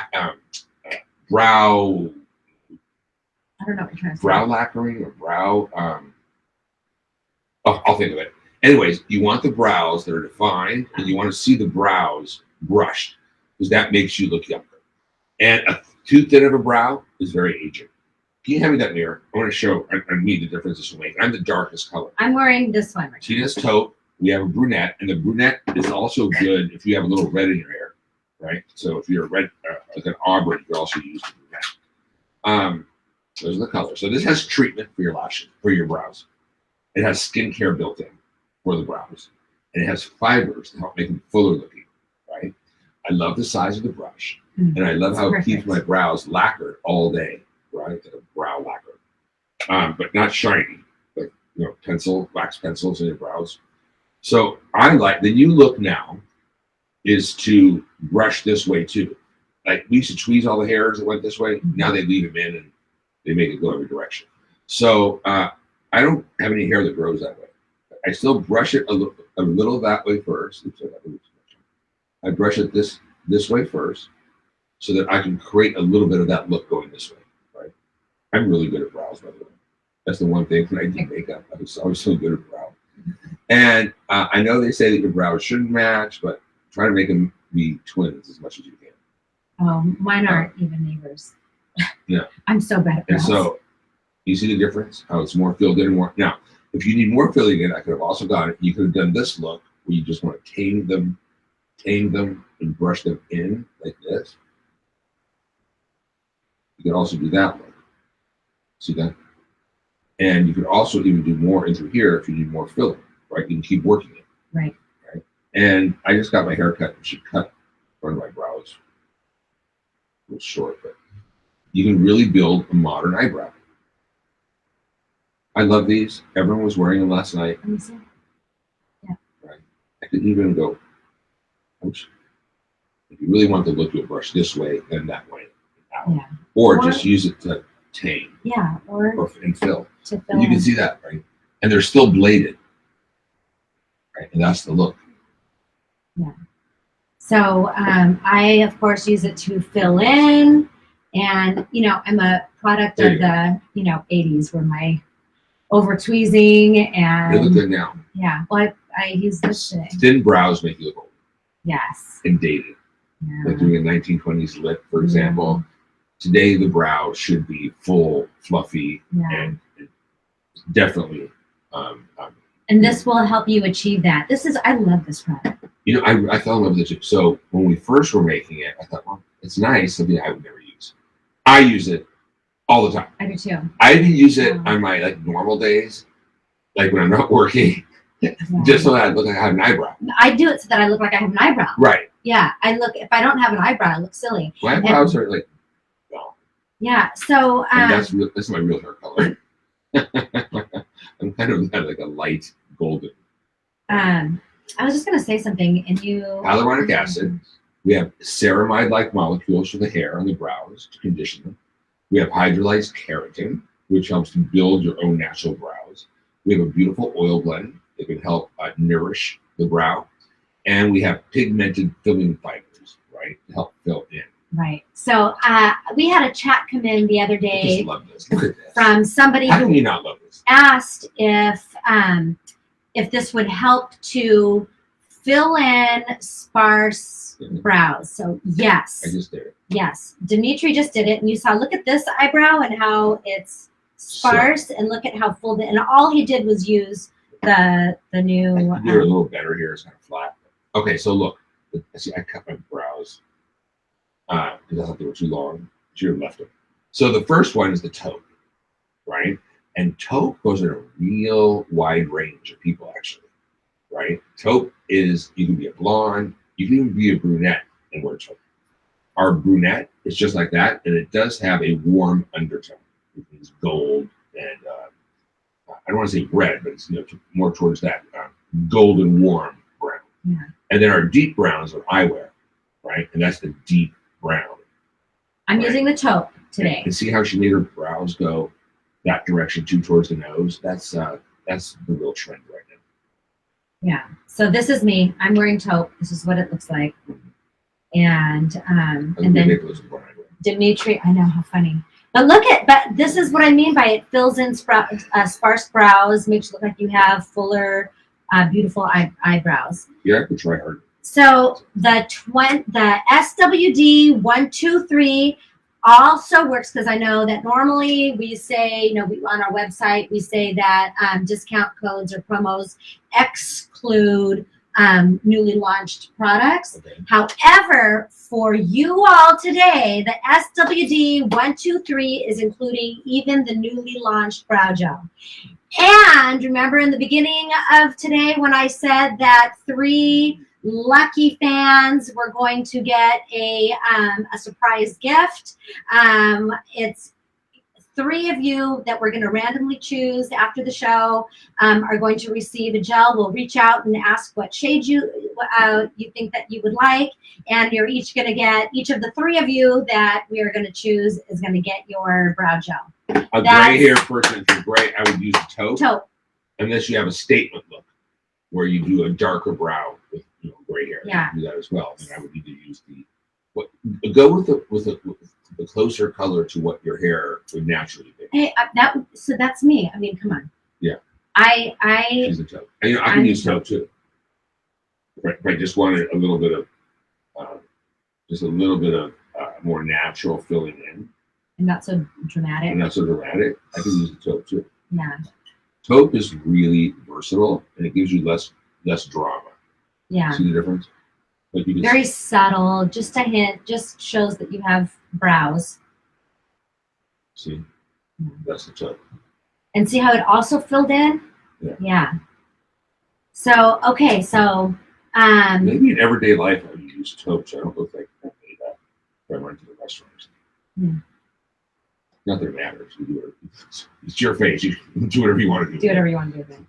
I don't know what you're trying to say. Brow lacquering or brow. I'll think of it. Anyways, you want the brows that are defined, and you want to see the brows brushed because that makes you look younger. And a too thin of a brow is very aging. Can you hand me that mirror? I want to show on me the difference this will make. I'm the darkest color. I'm wearing this one right Tina's taupe. We have a brunette, and the brunette is also good if you have a little red in your hair, right? So if you're red, like an auburn, you can also use the brunette. Those are the colors. So this has treatment for your lashes, for your brows. It has skincare built in for the brows, and it has fibers to help make them fuller looking, right? I love the size of the brush, and I love how it keeps my brows lacquered all day, right? Like a brow lacquer, but not shiny, like wax pencils in your brows. So I like the new look now is to brush this way too. Like we used to tweeze all the hairs that went this way. Now they leave them in and they make it go every direction. So I don't have any hair that grows that way. I still brush it a little that way first. I brush it this way first so that I can create a little bit of that look going this way, right? I'm really good at brows, by the way. That's the one thing when I do makeup. I was always so good at brows. And I know they say that your brows shouldn't match, but try to make them be twins as much as you can. Oh, mine aren't even neighbors. Yeah. I'm so bad at brows. And so you see the difference? How it's more filled in and more. Now, if you need more filling in, I could have also got it. You could have done this look where you just want to tame them and brush them in like this. You could also do that look. See that? And you could also even do more into here if you need more filling, right? You can keep working it. Right. And I just got my hair cut. I should cut one of my brows. A little short, but you can really build a modern eyebrow. I love these. Everyone was wearing them last night. Let me see. Yeah. Right. I could even go, oops. If you really want the look, you'll brush this way, then that way. Out. Yeah. Or just use it to tame. Yeah. Or and fill. To fill. And you can see that, right? And they're still bladed. Right. And that's the look. Yeah. So I, of course, use it to fill in. And, I'm a product of the, 80s where my over tweezing and. They look good now. Yeah. Well, I use this thing. Thin brows make you look old. Yes. And dated. Yeah. Like doing a 1920s lip, for example. Today, the brow should be full, fluffy, and definitely. And this will help you achieve that. I love this product. I fell in love with it. So when we first were making it, I thought, well, it's nice, something I would never use. I use it all the time. I do too. I even use it on my normal days, like when I'm not working, just so that I look like I have an eyebrow. I do it so that I look like I have an eyebrow. Right. Yeah. If I don't have an eyebrow, I look silly. My eyebrows are like, well. Yeah. So that's my real hair color. I'm kind of like a light golden. I was just gonna say something, and you. Hyaluronic acid. We have ceramide-like molecules for the hair and the brows to condition them. We have hydrolyzed keratin, which helps to build your own natural brows. We have a beautiful oil blend that can help nourish the brow, and we have pigmented filling fibers, right, to help fill in. Right. So we had a chat come in the other I day just love this. Look at this. from somebody How can who you not love this? asked if this would help to fill in sparse brows. So yes. I just did it. Yes. Dimitri just did it, and you saw. Look at this eyebrow and how it's sparse, and look at how full. And all he did was use the new. I can do it a little better here. It's kind of flat. Okay, so look. See, I cut my brows because I thought they were too long. Should have left them. So the first one is the taupe, right? And taupe goes in a real wide range of people, actually, right? Taupe is, you can be a blonde, you can even be a brunette and wear taupe. Our brunette is just like that, and it does have a warm undertone. It is gold and I don't want to say red, but it's more towards that golden warm brown. Yeah. And then our deep browns are eyewear, right? And that's the deep brown. I'm using the taupe today. And see how she made her brows go that direction too, towards the nose. That's the real trend right now. Yeah. So this is me. I'm wearing taupe. This is what it looks like. And then Dimitri, I know, how funny. But but this is what I mean by it fills in sparse brows, makes it look like you have fuller, beautiful eyebrows. Yeah, I could try hard. So the SWD 123 also works, because I know that normally we say, on our website, we say that discount codes or promos exclude newly launched products. Okay. However, for you all today, the SWD 123 is including even the newly launched brow gel. And remember in the beginning of today when I said that 3 lucky fans were going to get a surprise gift? It's 3 of you that we're going to randomly choose after the show are going to receive a gel. We'll reach out and ask what shade you think that you would like, and you're each going to get, each of the 3 of you that we are going to choose is going to get your brow gel. A gray hair person, if you're gray, I would use a taupe. Taupe. Unless you have a statement look where you do a darker brow with gray hair. Yeah. You can do that as well. And I would either use go with the closer color to what your hair would naturally be. Hey, so that's me. I mean, come on. Yeah. She's a taupe. And, I can use taupe too. If I just wanted a little bit of, more natural filling in. And not so dramatic. I can use the taupe too. Yeah. Taupe is really versatile, and it gives you less drama. Yeah. See the difference? Like you very subtle, just a hint, just shows that you have brows. See? That's the taupe. And see how it also filled in? Yeah. So, okay, so maybe in everyday life I would use taupe, so I don't look like I made that if I went to the restaurant. Not that it matters. You do it. It's your face. You do whatever you want to do. Do whatever you want to do.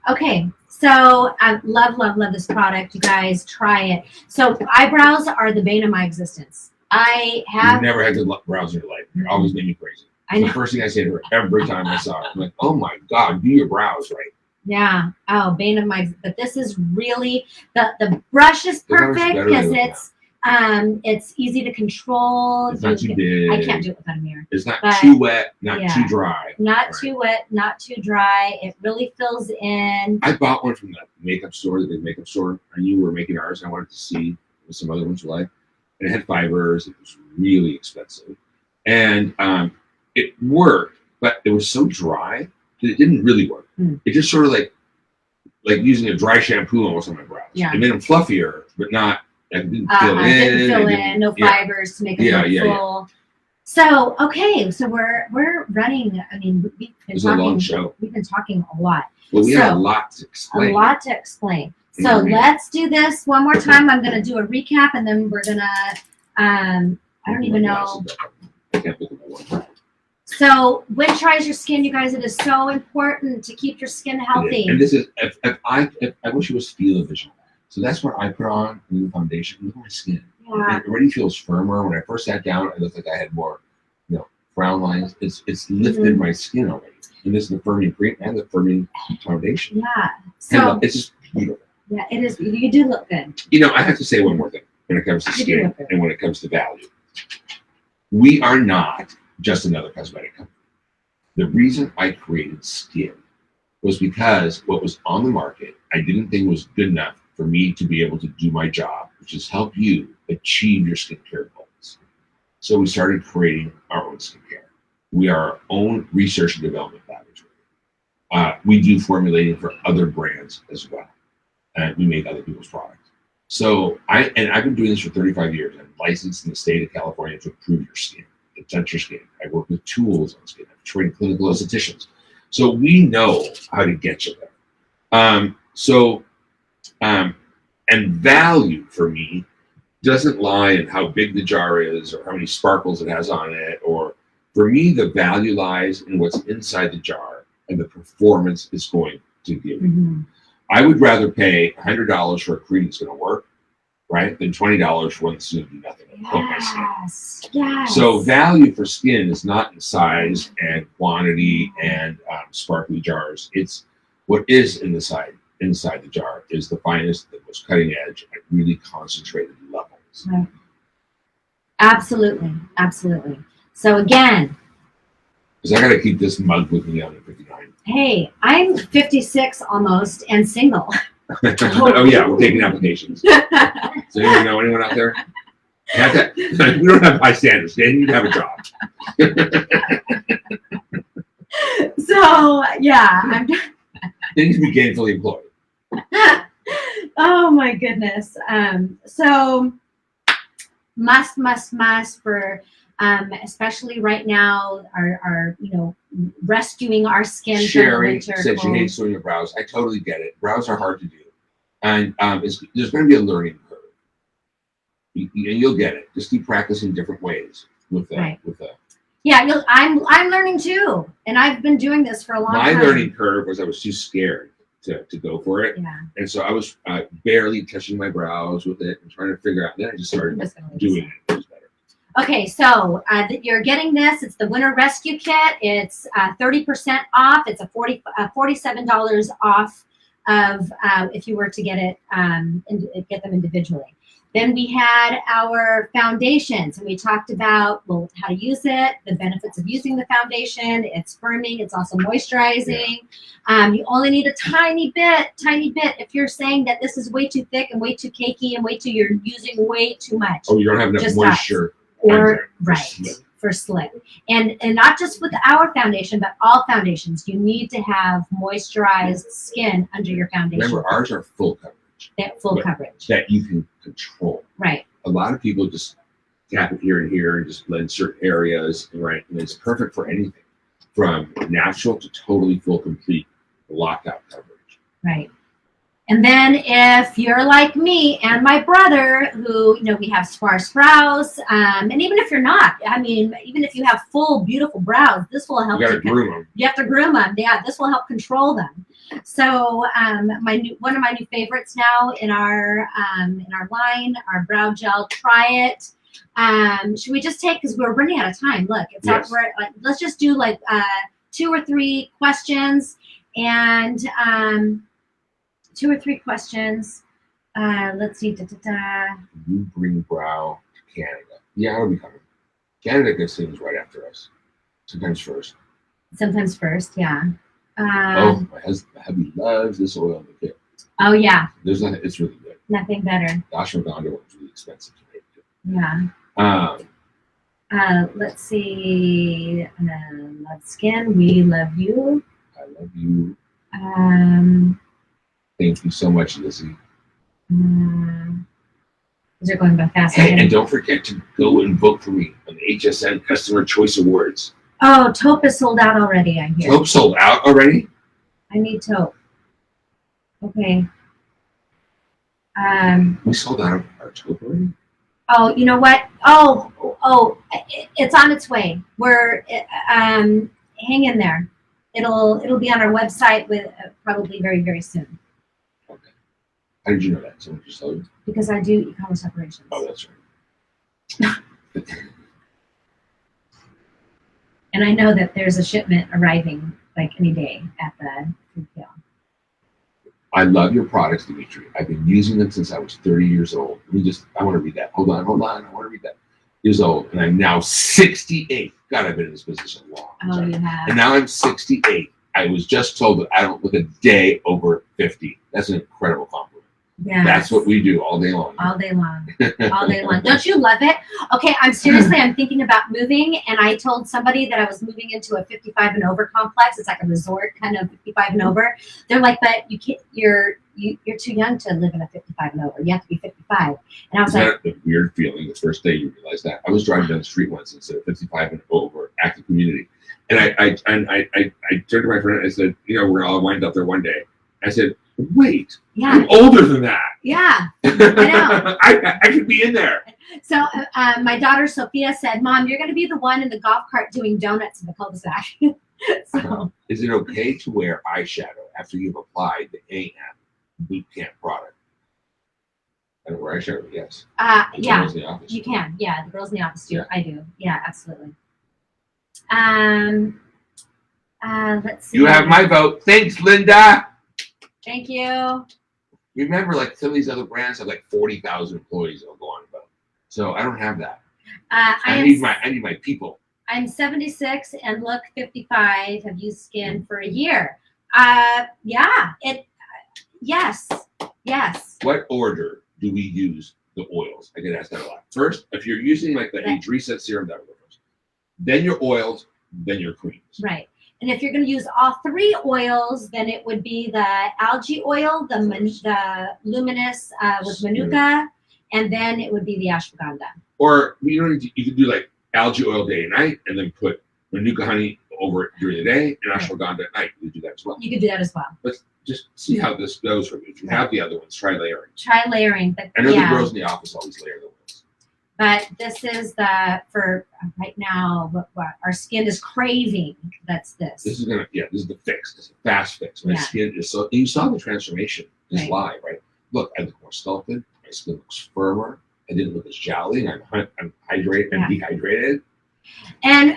Okay, so I love this product. You guys try it. So eyebrows are the bane of my existence. You've never had good brows in your life. You always made me crazy. The first thing I say to her every time I saw her, I'm like, oh my God, do your brows right. Yeah. Oh, bane of my, but this is really, the brush is perfect because it's easy to control. It's not too big. I can't do it without a mirror. It's not too wet, not too dry. Not too wet, not too dry. It really fills in. I bought one from the makeup store, the big makeup store. And you were making ours. And I wanted to see what some other ones were like. And it had fibers. It was really expensive. And it worked, but it was so dry that it didn't really work. It just sort of like using a dry shampoo almost on my brows. Yeah. It made them fluffier, but not. It didn't fill in. Didn't fill in. No fibers to make it look full. So okay, so we're running. I mean, we've been talking. A long show. We've been talking a lot. Well, we have a lot to explain. So let's do this one more time. I'm going to do a recap, and then we're gonna. I don't even know. I can't look at my one. So winterize your skin, you guys. It is so important to keep your skin healthy. And this is if I wish it was feel-o-vision. So that's what I put on the foundation. Look at my skin. Yeah. It already feels firmer. When I first sat down, it looked like I had more, frown lines. It's lifted my skin already. And this is the firming cream and the firming foundation. Yeah. So it's just beautiful. Yeah, it is. You do look good. I have to say one more thing. when it comes to I do skin love that. and when it comes to value. We are not just another cosmetic company. The reason I created Skin was because what was on the market I didn't think was good enough for me to be able to do my job, which is help you achieve your skincare goals. So we started creating our own skincare. We are our own research and development laboratory. We do formulating for other brands as well, and we make other people's products. So I've been doing this for 35 years. I'm licensed in the state of California to improve your skin, to touch your skin. I work with tools on skin. I've trained clinical estheticians. So we know how to get you there. And value for me doesn't lie in how big the jar is or how many sparkles it has on it. Or for me, the value lies in what's inside the jar and the performance it's going to give you. Mm-hmm. I would rather pay $100 for a cream that's going to work, right, than $20 for one that's going to do nothing and coat my skin. Yes. So value for skin is not in size and quantity and sparkly jars. It's what is inside the jar is the finest, the most cutting edge, and really concentrated levels. Right. Absolutely. Absolutely. So again, Because I got to keep this mug with me on the 59. hey, I'm 56 almost and single. Oh yeah, we're taking applications. Does anyone know anyone out there? We don't have high standards. They need to have a job. So yeah, They need to be gainfully employed. oh my goodness. So must for especially right now are rescuing our skin from the Sherry winter said she cold. hates doing your brows. I totally get it. Brows are hard to do, and there's going to be a learning curve. You'll get it. Just keep practicing different ways with that. Right. With that. Yeah, I'm learning too, and I've been doing this for a long time. My learning curve was I was too scared to go for it, Yeah. and so I was barely touching my brows with it and trying to figure out. Then I just started I'm just gonna leave doing this. it. It was better. Okay, so you're getting this. It's the Winter Rescue Kit. It's 30% off. It's a $47 off of if you were to get it and get them individually. Then we had our foundations, and we talked about how to use it, the benefits of using the foundation. It's firming. It's also moisturizing. Yeah. You only need a tiny bit. If you're saying that this is way too thick and way too cakey and you're using way too much. Oh, you don't have enough Just moisture. Or for slick. And not just with our foundation, but all foundations. You need to have moisturized skin under your foundation. Remember, ours are full coverage. Coverage. That you can control. Right. A lot of people just tap it here and here and just blend certain areas, right? And it's perfect for anything from natural to totally full, complete lockout coverage. Right. And then if you're like me and my brother, who, we have sparse brows, and even if you're not, even if you have full, beautiful brows, this will help. You got to groom them. You have to groom them. Yeah, this will help control them. So one of my new favorites now in our line, our brow gel. Try it. Should we just take, because we're running out of time. Look, it's yes. let's just do 2 or 3 questions and 2 or 3 questions. Let's see. You bring brow to Canada. Yeah, it'll be coming. Canada gets things right after us. Sometimes first. Yeah. My hubby loves this oil in the kit. Oh yeah. It's really good. Nothing better. Ashwagandha was really expensive to make too. Yeah. Let's see. Love Skin. We love you. I love you. Thank you so much, Lizzie. These are going by fast. Hey, and don't forget to go and vote for me on the HSN Customer Choice Awards. Oh, taupe is sold out already, I hear. Taupe sold out already? I need taupe. Okay. We sold out of our taupe already? Oh, you know what? Oh, it's on its way. We're hang in there. It'll be on our website with probably very, very soon. Okay. How did you know that? Someone just told you? Because I do e-commerce operations. Oh, that's right. And I know that there's a shipment arriving like any day at the 3PL. I love your products, Dimitri. I've been using them since I was 30 years old. I want to read that. Hold on. I want to read that. Years old, and I'm now 68. God, I've been in this position long. Oh, you have. And now I'm 68. I was just told that I don't look a day over 50. That's an incredible compliment. Yeah. That's what we do all day long. All day long. All day long. Don't you love it? Okay, I'm thinking about moving, and I told somebody that I was moving into a 55 and over complex. It's like a resort kind of 55 and over. They're like, but you can't. You're too young to live in a 55 and over. You have to be 55. And I was like, a weird feeling the first day you realize that. I was driving down the street once and said 55 and over active community, and I turned to my friend and I said, you know, we're gonna all wind up there one day. I said, wait, yeah, I'm older than that. Yeah, I know. I could be in there. So my daughter Sophia said, Mom, you're going to be the one in the golf cart doing donuts in the cul-de-sac. So, is it okay to wear eyeshadow after you've applied the AM boot camp product? I don't wear eyeshadow, yes. Yeah, you can. Yeah, the girls in the office do. Yeah. I do. Yeah, absolutely. Let's see. You have my vote. Thanks, Linda. Thank you. Remember, like some of these other brands have like 40,000 employees that'll go on about. So I don't have that. I need my people. I'm 76 and look 55. Have used skin for a year. Yeah. Yes. What order do we use the oils? I get asked that a lot. First, if you're using like the age reset serum, that will go first. Then your oils, then your creams. Right. And if you're going to use all three oils, then it would be the algae oil, the luminous with manuka, and then it would be the ashwagandha. Or you could do like algae oil day and night, and then put manuka honey over it during the day and ashwagandha at night. You could do that as well. You could do that as well. Let's just see how this goes for you. If you have the other ones, try layering. But I know the girls in the office always layer the oils. But this is for right now. What our skin is craving. That's this. This is the fix. It's a fast fix. My skin is so. You saw the transformation just live, right? Look, I look more sculpted. My skin looks firmer. I didn't look as jolly. I'm hydrated and dehydrated. And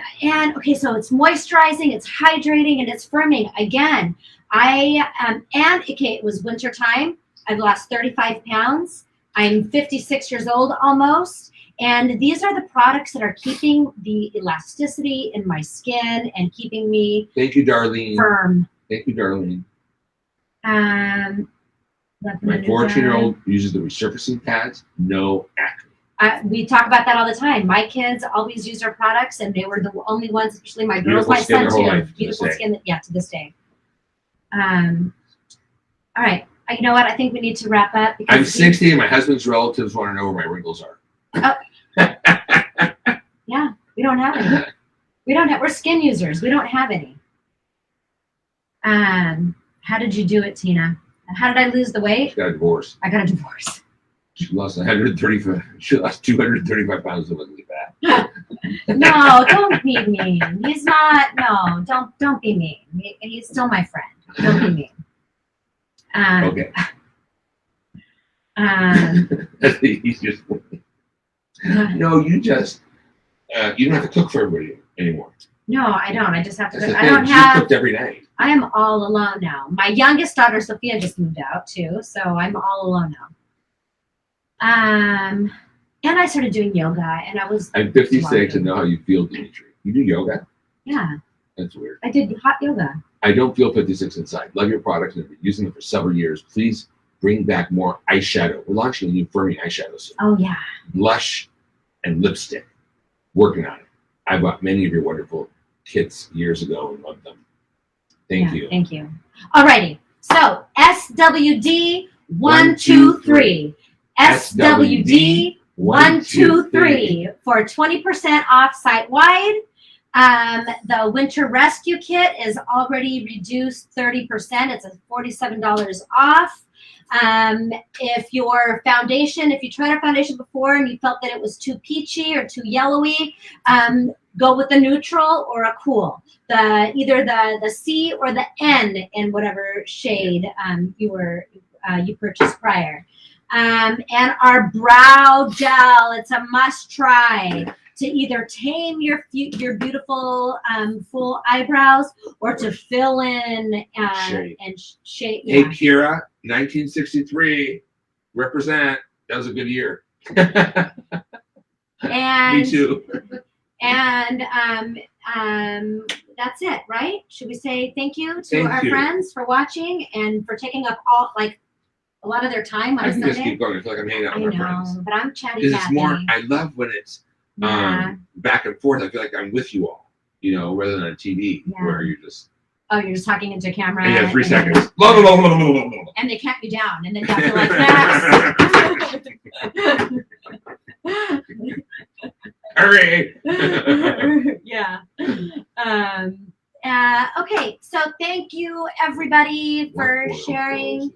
okay, so it's moisturizing, it's hydrating, and it's firming. Again, it was winter time. I've lost 35 pounds. I'm 56 years old almost. And these are the products that are keeping the elasticity in my skin and keeping me Thank you, Darlene. Firm. Thank you, Darlene. My 14-year-old uses the resurfacing pads, no acne. We talk about that all the time. My kids always use our products, and they were the only ones, especially my girls, my son too. Beautiful skin, to this day. All right. You know what? I think we need to wrap up. I'm 60, and my husband's relatives want to know where my wrinkles are. Oh. Yeah, we don't have any. We're skin users. We don't have any. How did you do it, Tina? How did I lose the weight? She got a divorce. I got a divorce. She lost 135. She lost 235 pounds. It wasn't bad. No, don't be mean. He's not. No, don't be mean. He's still my friend. Don't be mean. Okay. That's the easiest way. No, you just you don't have to cook for everybody anymore. No, I don't. I just have to. I don't have. Cooked every night. I am all alone now. My youngest daughter Sophia just moved out too, so I'm all alone now. And I started doing yoga, and I'm 56 and know how you feel, Dimitri. You do yoga? Yeah. That's weird. I did hot yoga. I don't feel 56 inside. Love your products and have been using them for several years. Please bring back more eyeshadow. We're launching a new firming eyeshadow soon. Oh yeah. Blush and lipstick. Working on it. I bought many of your wonderful kits years ago and loved them. Thank you. Thank you. Alrighty. So SWD 123. SWD 123 for 20% off site wide. The Winter Rescue Kit is already reduced 30%. It's $47 off. If you tried our foundation before and you felt that it was too peachy or too yellowy, go with the neutral or a cool. Either the C or the N in whatever shade you purchased prior. And our brow gel, it's a must try. to either tame your beautiful full eyebrows or to fill in Shape. and shape. Hey, Yeah. Kira, 1963, represent. That was a good year. Me And too. and that's it, right? Should we say thank you to Thank our you. friends for watching and for taking up all a lot of their time on I a can Sunday? just keep going. I feel like I'm hanging out I with my know, friends. but I'm chatty Because it's more, Cathy. I love when it's Yeah. back and forth. I feel like I'm with you all, rather than on TV where you're just. Oh, you're just talking into camera. And you have 3 and seconds. And they count you down, and then you have to like next. Hurry! Yeah. Okay, so thank you everybody for sharing.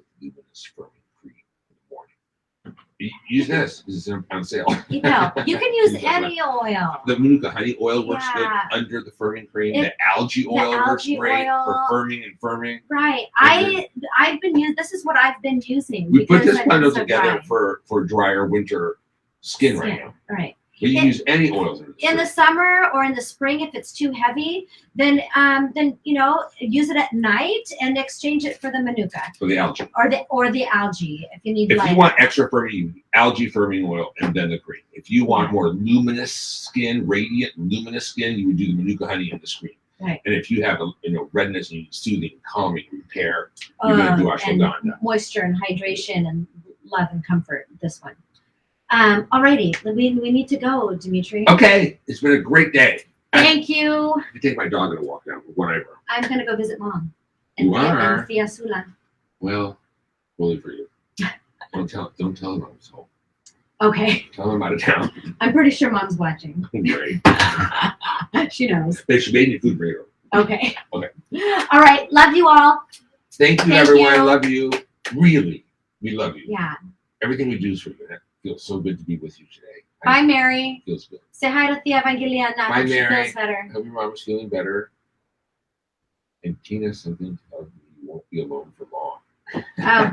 Use this because it's on sale. You can use any oil. The Manuka honey oil works good Yeah. under the firming cream. The algae oil works great for firming and firming. Right. And I've been using. This is what I've been using. we put because this I've been bundle so together dry. for drier winter skin right now. Right. But you can use any oils In the summer or in the spring, if it's too heavy, then use it at night and exchange it for the Manuka for the algae. or the algae if you need. If you want extra firming, you algae firming oil and then the cream. If you want more luminous skin, radiant luminous skin, you would do the Manuka honey and the cream. Right. And if you have redness and you need soothing, calming, repair, you're going to do ashwagandha. Moisture and hydration and love and comfort. This one. Alrighty, we need to go, Dimitri. Okay, it's been a great day. Thank you. I can take my dog on a walk down with one eyebrow. I'm gonna go visit Mom. You are? Tia Sula. Well, bully for you. Don't tell him I was home. Okay. Tell him I'm out of town. I'm pretty sure Mom's watching. Great. She knows. She made me food for you. Okay. Okay. All right. Love you all. Thank you, everyone. I love you. Really, we love you. Yeah. Everything we do is for you. It feels so good to be with you today. Bye, Mary. Feels good. Say hi to Tia Evangeliana. Bye, She Mary. feels better. I hope your mom is feeling better. And Tina, something to tell you won't be alone for long. Oh.